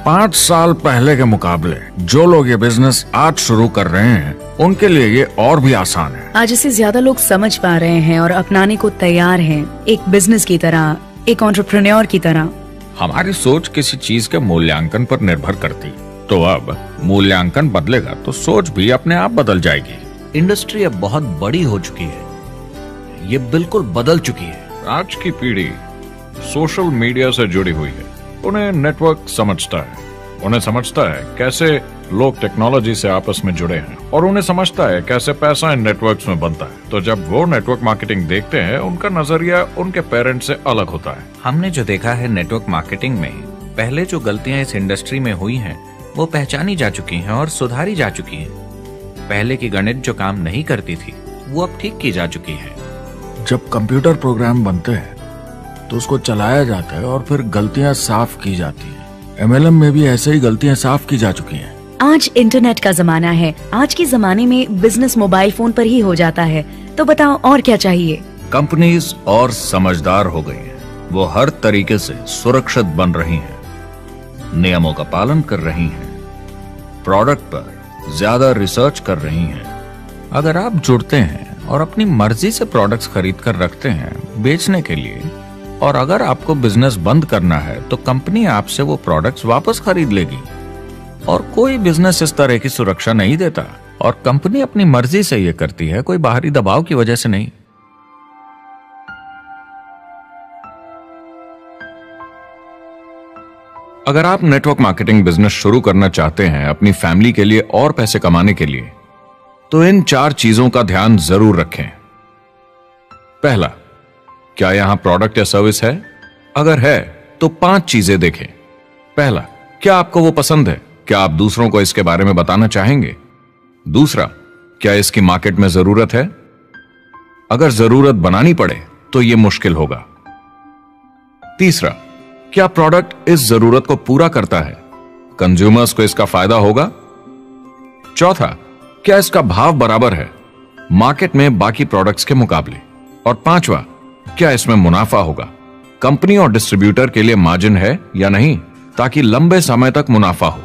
5 साल पहले के मुकाबले जो लोग ये बिजनेस आज शुरू कर रहे हैं उनके लिए ये और भी आसान है। आज इसे ज्यादा लोग समझ पा रहे हैं और अपनाने को तैयार हैं, एक बिजनेस की तरह, एक एंटरप्रेन्योर की तरह। हमारी सोच किसी चीज के मूल्यांकन पर निर्भर करती, तो अब मूल्यांकन बदलेगा तो सोच भी अपने आप बदल जाएगी। इंडस्ट्री अब बहुत बड़ी हो चुकी है, ये बिल्कुल बदल चुकी है। आज की पीढ़ी सोशल मीडिया से जुड़ी हुई है, उन्हें नेटवर्क समझता है, उन्हें समझता है कैसे लोग टेक्नोलॉजी से आपस में जुड़े हैं, और उन्हें समझता है कैसे पैसा इन नेटवर्क्स में बनता है। तो जब वो नेटवर्क मार्केटिंग देखते हैं, उनका नजरिया उनके पेरेंट्स से अलग होता है। हमने जो देखा है नेटवर्क मार्केटिंग में, पहले जो गलतियां इस इंडस्ट्री में हुई हैं, वो पहचानी जा चुकी हैं और सुधारी जा चुकी हैं। पहले की गणित जो काम नहीं करती थी, वो अब ठीक की जा चुकी है। जब कंप्यूटर प्रोग्राम बनते हैं तो उसको चलाया जाता है और फिर गलतियां साफ की जाती हैं। MLM में भी ऐसे ही गलतियां साफ की जा चुकी हैं। आज इंटरनेट का जमाना है, आज के जमाने में बिजनेस मोबाइल फोन पर ही हो जाता है। तो बताओ और क्या चाहिए। कंपनीज और समझदार हो गई हैं, वो हर तरीके से सुरक्षित बन रही हैं, नियमों का पालन कर रही हैं, प्रोडक्ट पर ज्यादा रिसर्च कर रही हैं। अगर आप जुड़ते हैं और अपनी मर्जी से प्रोडक्ट्स खरीद कर रखते हैं बेचने के लिए, और अगर आपको बिजनेस बंद करना है तो कंपनी आपसे वो प्रोडक्ट्स वापस खरीद लेगी। और कोई बिजनेस इस तरह की सुरक्षा नहीं देता, और कंपनी अपनी मर्जी से ये करती है, कोई बाहरी दबाव की वजह से नहीं। अगर आप नेटवर्क मार्केटिंग बिजनेस शुरू करना चाहते हैं अपनी फैमिली के लिए और पैसे कमाने के लिए, तो इन 4 चीजों का ध्यान जरूर रखें। पहला, क्या यहां प्रोडक्ट या सर्विस है? अगर है तो 5 चीजें देखें। पहला, क्या आपको वो पसंद है? क्या आप दूसरों को इसके बारे में बताना चाहेंगे? दूसरा, क्या इसकी मार्केट में जरूरत है? अगर जरूरत बनानी पड़े तो यह मुश्किल होगा। तीसरा, क्या प्रोडक्ट इस जरूरत को पूरा करता है? कंज्यूमर्स को इसका फायदा होगा? चौथा, क्या इसका भाव बराबर है मार्केट में बाकी प्रोडक्ट्स के मुकाबले? और पांचवा, क्या इसमें मुनाफा होगा? कंपनी और डिस्ट्रीब्यूटर के लिए मार्जिन है या नहीं, ताकि लंबे समय तक मुनाफा हो।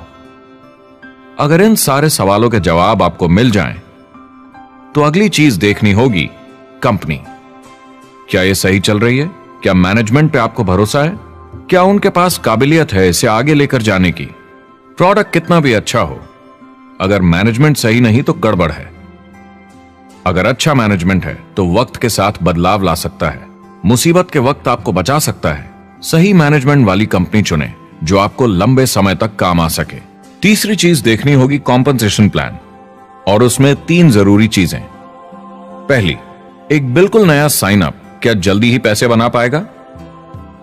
अगर इन सारे सवालों के जवाब आपको मिल जाएं, तो अगली चीज देखनी होगी कंपनी। क्या यह सही चल रही है? क्या मैनेजमेंट पे आपको भरोसा है? क्या उनके पास काबिलियत है इसे आगे लेकर जाने की? प्रोडक्ट कितना भी अच्छा हो, अगर मैनेजमेंट सही नहीं तो गड़बड़ है। अगर अच्छा मैनेजमेंट है तो वक्त के साथ बदलाव ला सकता है, मुसीबत के वक्त आपको बचा सकता है। सही मैनेजमेंट वाली कंपनी चुनें जो आपको लंबे समय तक काम आ सके। तीसरी चीज देखनी होगी कॉम्पनसेशन प्लान, और उसमें 3 जरूरी चीजें। पहली, एक बिल्कुल नया साइन अप क्या जल्दी ही पैसे बना पाएगा?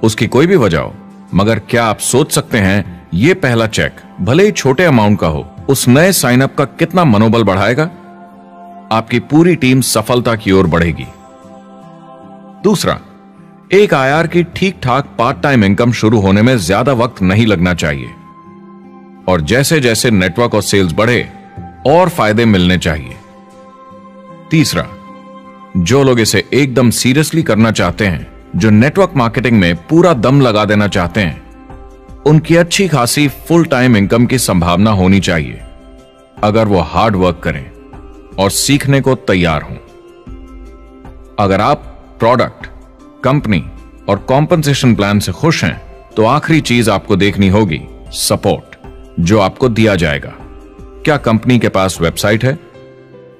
उसकी कोई भी वजह हो, मगर क्या आप सोच सकते हैं यह पहला चेक, भले ही छोटे अमाउंट का हो, उस नए साइन अप का कितना मनोबल बढ़ाएगा? आपकी पूरी टीम सफलता की ओर बढ़ेगी। दूसरा, एक IR की ठीक ठाक पार्ट टाइम इनकम शुरू होने में ज्यादा वक्त नहीं लगना चाहिए, और जैसे जैसे नेटवर्क और सेल्स बढ़े और फायदे मिलने चाहिए। तीसरा, जो लोग इसे एकदम सीरियसली करना चाहते हैं, जो नेटवर्क मार्केटिंग में पूरा दम लगा देना चाहते हैं, उनकी अच्छी खासी फुल टाइम इनकम की संभावना होनी चाहिए अगर वो हार्ड वर्क करें और सीखने को तैयार हों। अगर आप प्रोडक्ट, कंपनी और कॉम्पनसेशन प्लान से खुश हैं तो आखिरी चीज आपको देखनी होगी सपोर्ट जो आपको दिया जाएगा। क्या कंपनी के पास वेबसाइट है?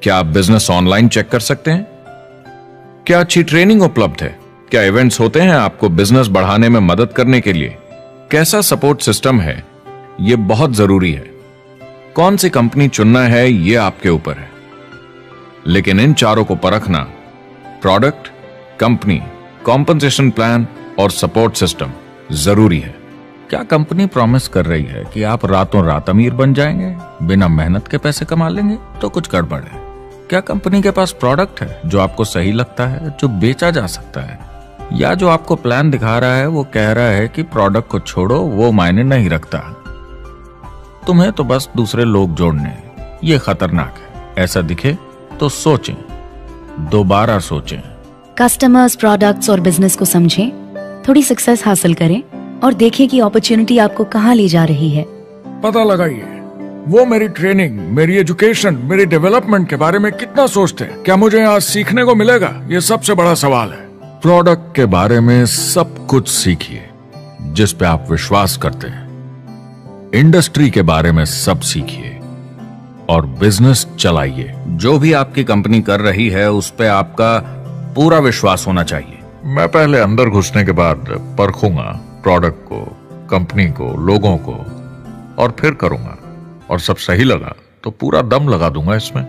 क्या आप बिजनेस ऑनलाइन चेक कर सकते हैं? क्या अच्छी ट्रेनिंग उपलब्ध है? क्या इवेंट्स होते हैं आपको बिजनेस बढ़ाने में मदद करने के लिए? कैसा सपोर्ट सिस्टम है? यह बहुत जरूरी है। कौन सी कंपनी चुनना है यह आपके ऊपर है, लेकिन इन चारों को परखना, प्रोडक्ट, कंपनी, कॉम्पनसेशन प्लान और सपोर्ट सिस्टम, जरूरी है। क्या कंपनी प्रॉमिस कर रही है कि आप रातों रात अमीर बन जाएंगे, बिना मेहनत के पैसे कमा लेंगे? तो कुछ गड़बड़ है। क्या कंपनी के पास प्रोडक्ट है जो आपको सही लगता है, जो बेचा जा सकता है? या जो आपको प्लान दिखा रहा है वो कह रहा है कि प्रोडक्ट को छोड़ो, वो मायने नहीं रखता, तुम्हें तो बस दूसरे लोग जोड़ने हैं। ये खतरनाक है। ऐसा दिखे तो सोचें, दोबारा सोचें। कस्टमर्स, प्रोडक्ट्स और बिजनेस को समझें, थोड़ी सक्सेस हासिल करें और देखें कि अपॉर्चुनिटी आपको कहां ले जा रही है। पता लगाइए वो मेरी ट्रेनिंग, मेरी एजुकेशन, मेरी डेवलपमेंट के बारे में कितना सोचते हैं। क्या मुझे यहाँ सीखने को मिलेगा? ये सबसे बड़ा सवाल है। प्रोडक्ट के बारे में सब कुछ सीखिए जिस पे आप विश्वास करते हैं। इंडस्ट्री के बारे में सब सीखिए और बिजनेस चलाइए। जो भी आपकी कंपनी कर रही है उस पे आपका पूरा विश्वास होना चाहिए। मैं पहले अंदर घुसने के बाद परखूंगा प्रोडक्ट को, कंपनी को, लोगों को, और फिर करूंगा। और सब सही लगा तो पूरा दम लगा दूंगा इसमें।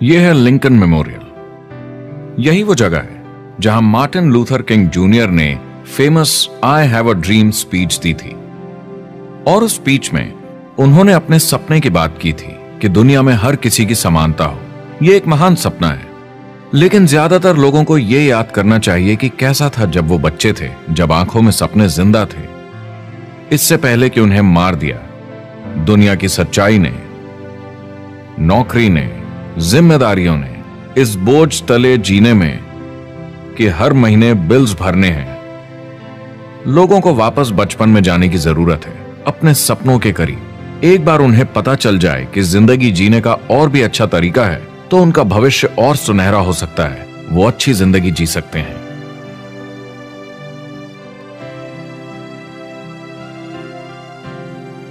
यह है लिंकन मेमोरियल। यही वो जगह है जहां मार्टिन लूथर किंग जूनियर ने famous I have a dream speech दी थी। और उस स्पीच में उन्होंने अपने सपने की बात की थी कि दुनिया में हर किसी की समानता हो। यह एक महान सपना है, लेकिन ज्यादातर लोगों को यह याद करना चाहिए कि कैसा था जब वो बच्चे थे, जब आंखों में सपने जिंदा थे, इससे पहले कि उन्हें मार दिया दुनिया की सच्चाई ने, नौकरी ने, जिम्मेदारियों ने, इस बोझ तले जीने में कि हर महीने बिल्स भरने हैं। लोगों को वापस बचपन में जाने की जरूरत है, अपने सपनों के करीब। एक बार उन्हें पता चल जाए कि जिंदगी जीने का और भी अच्छा तरीका है तो उनका भविष्य और सुनहरा हो सकता है। वो अच्छी जिंदगी जी सकते हैं।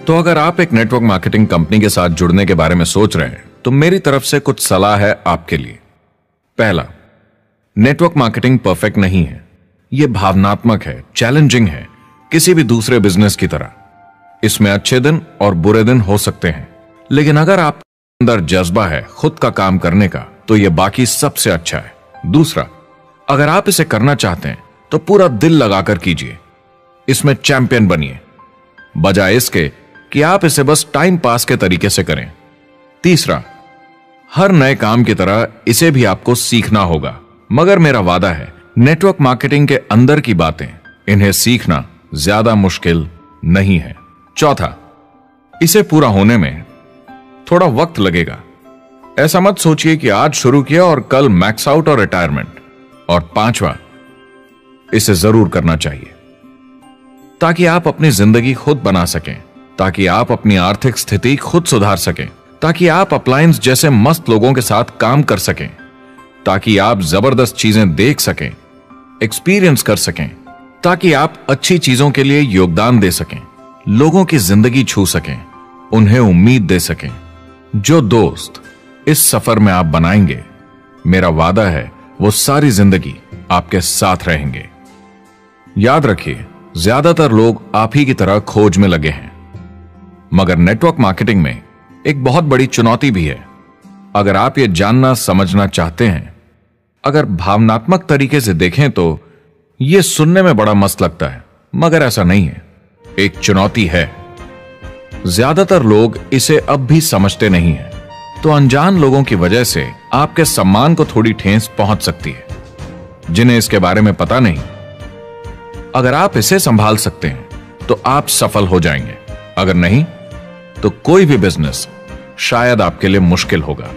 तो अगर आप एक नेटवर्क मार्केटिंग कंपनी के साथ जुड़ने के बारे में सोच रहे हैं तो मेरी तरफ से कुछ सलाह है आपके लिए। पहला, नेटवर्क मार्केटिंग परफेक्ट नहीं है। यह भावनात्मक है, चैलेंजिंग है, किसी भी दूसरे बिजनेस की तरह। इसमें अच्छे दिन और बुरे दिन हो सकते हैं, लेकिन अगर आप अंदर जज्बा है खुद का काम करने का तो यह बाकी सबसे अच्छा है। दूसरा, अगर आप इसे करना चाहते हैं तो पूरा दिल लगाकर कीजिए। इसमें चैंपियन बनिए, बजाय इसके कि आप इसे बस टाइम पास के तरीके से करें। तीसरा, हर नए काम की तरह इसे भी आपको सीखना होगा, मगर मेरा वादा है नेटवर्क मार्केटिंग के अंदर की बातें, इन्हें सीखना ज्यादा मुश्किल नहीं है। चौथा, इसे पूरा होने में थोड़ा वक्त लगेगा। ऐसा मत सोचिए कि आज शुरू किया और कल मैक्स आउट और रिटायरमेंट। और पांचवा, इसे जरूर करना चाहिए ताकि आप अपनी जिंदगी खुद बना सकें, ताकि आप अपनी आर्थिक स्थिति खुद सुधार सकें, ताकि आप अप्लायंस जैसे मस्त लोगों के साथ काम कर सकें, ताकि आप जबरदस्त चीजें देख सकें, एक्सपीरियंस कर सकें, ताकि आप अच्छी चीजों के लिए योगदान दे सकें, लोगों की जिंदगी छू सकें, उन्हें उम्मीद दे सकें। जो दोस्त इस सफर में आप बनाएंगे, मेरा वादा है वो सारी जिंदगी आपके साथ रहेंगे। याद रखिए, ज्यादातर लोग आप ही की तरह खोज में लगे हैं, मगर नेटवर्क मार्केटिंग में एक बहुत बड़ी चुनौती भी है। अगर आप ये जानना समझना चाहते हैं, अगर भावनात्मक तरीके से देखें तो यह सुनने में बड़ा मस्त लगता है, मगर ऐसा नहीं है। एक चुनौती है। ज्यादातर लोग इसे अब भी समझते नहीं हैं, तो अनजान लोगों की वजह से आपके सम्मान को थोड़ी ठेस पहुंच सकती है, जिन्हें इसके बारे में पता नहीं। अगर आप इसे संभाल सकते हैं तो आप सफल हो जाएंगे, अगर नहीं तो कोई भी बिजनेस शायद आपके लिए मुश्किल होगा।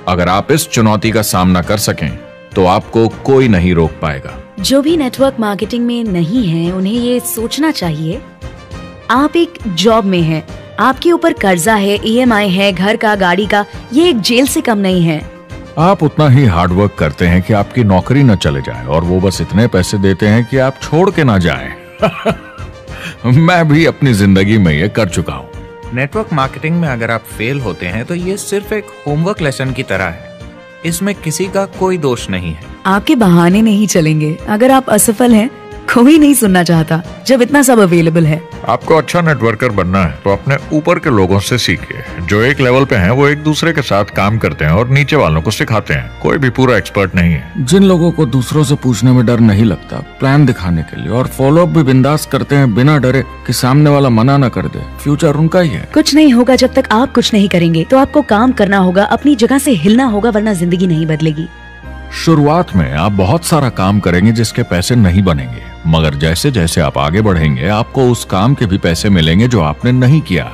अगर आप इस चुनौती का सामना कर सकें तो आपको कोई नहीं रोक पाएगा। जो भी नेटवर्क मार्केटिंग में नहीं है उन्हें ये सोचना चाहिए आप एक जॉब में हैं, आपके ऊपर कर्जा है, EMI है, घर का, गाड़ी का, ये एक जेल से कम नहीं है। आप उतना ही हार्डवर्क करते हैं कि आपकी नौकरी न चले जाए, और वो बस इतने पैसे देते हैं कि आप छोड़ के ना जाएं। मैं भी अपनी जिंदगी में ये कर चुका हूँ। नेटवर्क मार्केटिंग में अगर आप फेल होते हैं तो ये सिर्फ एक होमवर्क लेसन की तरह है। इसमें किसी का कोई दोष नहीं है। आपके बहाने नहीं चलेंगे। अगर आप असफल हैं, कोई नहीं सुनना चाहता जब इतना सब अवेलेबल है। आपको अच्छा नेटवर्कर बनना है तो अपने ऊपर के लोगों से सीखिए। जो एक लेवल पे हैं वो एक दूसरे के साथ काम करते हैं और नीचे वालों को सिखाते हैं। कोई भी पूरा एक्सपर्ट नहीं है। जिन लोगों को दूसरों से पूछने में डर नहीं लगता, प्लान दिखाने के लिए और फॉलो अप भी बिंदास करते हैं बिना डरे कि सामने वाला मना न कर दे, फ्यूचर उनका ही है। कुछ नहीं होगा जब तक आप कुछ नहीं करेंगे। तो आपको काम करना होगा, अपनी जगह से हिलना होगा, वरना जिंदगी नहीं बदलेगी। शुरुआत में आप बहुत सारा काम करेंगे जिसके पैसे नहीं बनेंगे, मगर जैसे जैसे आप आगे बढ़ेंगे आपको उस काम के भी पैसे मिलेंगे जो आपने नहीं किया।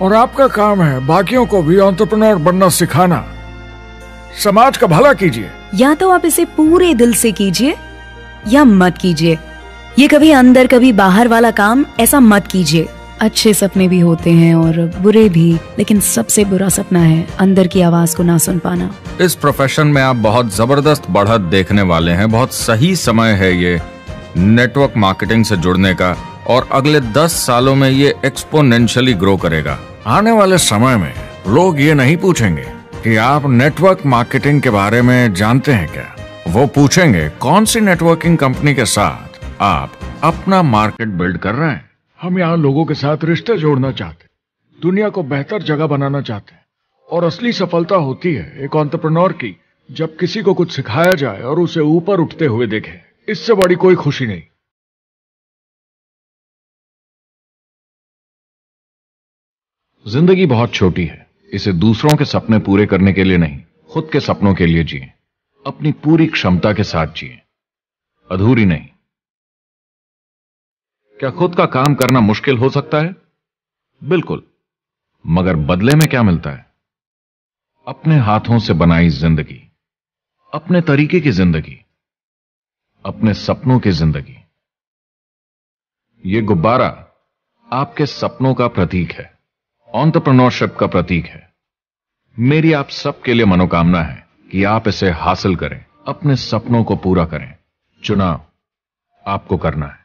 और आपका काम है बाकियों को भी एंटरप्रेन्योर बनना सिखाना। समाज का भला कीजिए। या तो आप इसे पूरे दिल से कीजिए या मत कीजिए। ये कभी अंदर कभी बाहर वाला काम ऐसा मत कीजिए। अच्छे सपने भी होते हैं और बुरे भी, लेकिन सबसे बुरा सपना है अंदर की आवाज को ना सुन पाना। इस प्रोफेशन में आप बहुत जबरदस्त बढ़त देखने वाले हैं। बहुत सही समय है ये नेटवर्क मार्केटिंग से जुड़ने का, और अगले 10 सालों में ये एक्सपोनेंशियली ग्रो करेगा। आने वाले समय में लोग ये नहीं पूछेंगे कि आप नेटवर्क मार्केटिंग के बारे में जानते हैं क्या। वो पूछेंगे कौन सी नेटवर्किंग कंपनी के साथ आप अपना मार्केट बिल्ड कर रहे हैं। हम यहाँ लोगों के साथ रिश्ते जोड़ना चाहते हैं, दुनिया को बेहतर जगह बनाना चाहते हैं। और असली सफलता होती है एक एंटरप्रेन्योर की, जब किसी को कुछ सिखाया जाए और उसे ऊपर उठते हुए देखे। इससे बड़ी कोई खुशी नहीं। जिंदगी बहुत छोटी है, इसे दूसरों के सपने पूरे करने के लिए नहीं, खुद के सपनों के लिए जिए। अपनी पूरी क्षमता के साथ जिए, अधूरी नहीं। क्या खुद का काम करना मुश्किल हो सकता है? बिल्कुल, मगर बदले में क्या मिलता है? अपने हाथों से बनाई जिंदगी, अपने तरीके की जिंदगी, अपने सपनों की जिंदगी। यह गुब्बारा आपके सपनों का प्रतीक है, एंटरप्रेन्योरशिप का प्रतीक है। मेरी आप सबके लिए मनोकामना है कि आप इसे हासिल करें, अपने सपनों को पूरा करें। चुनाव आपको करना है।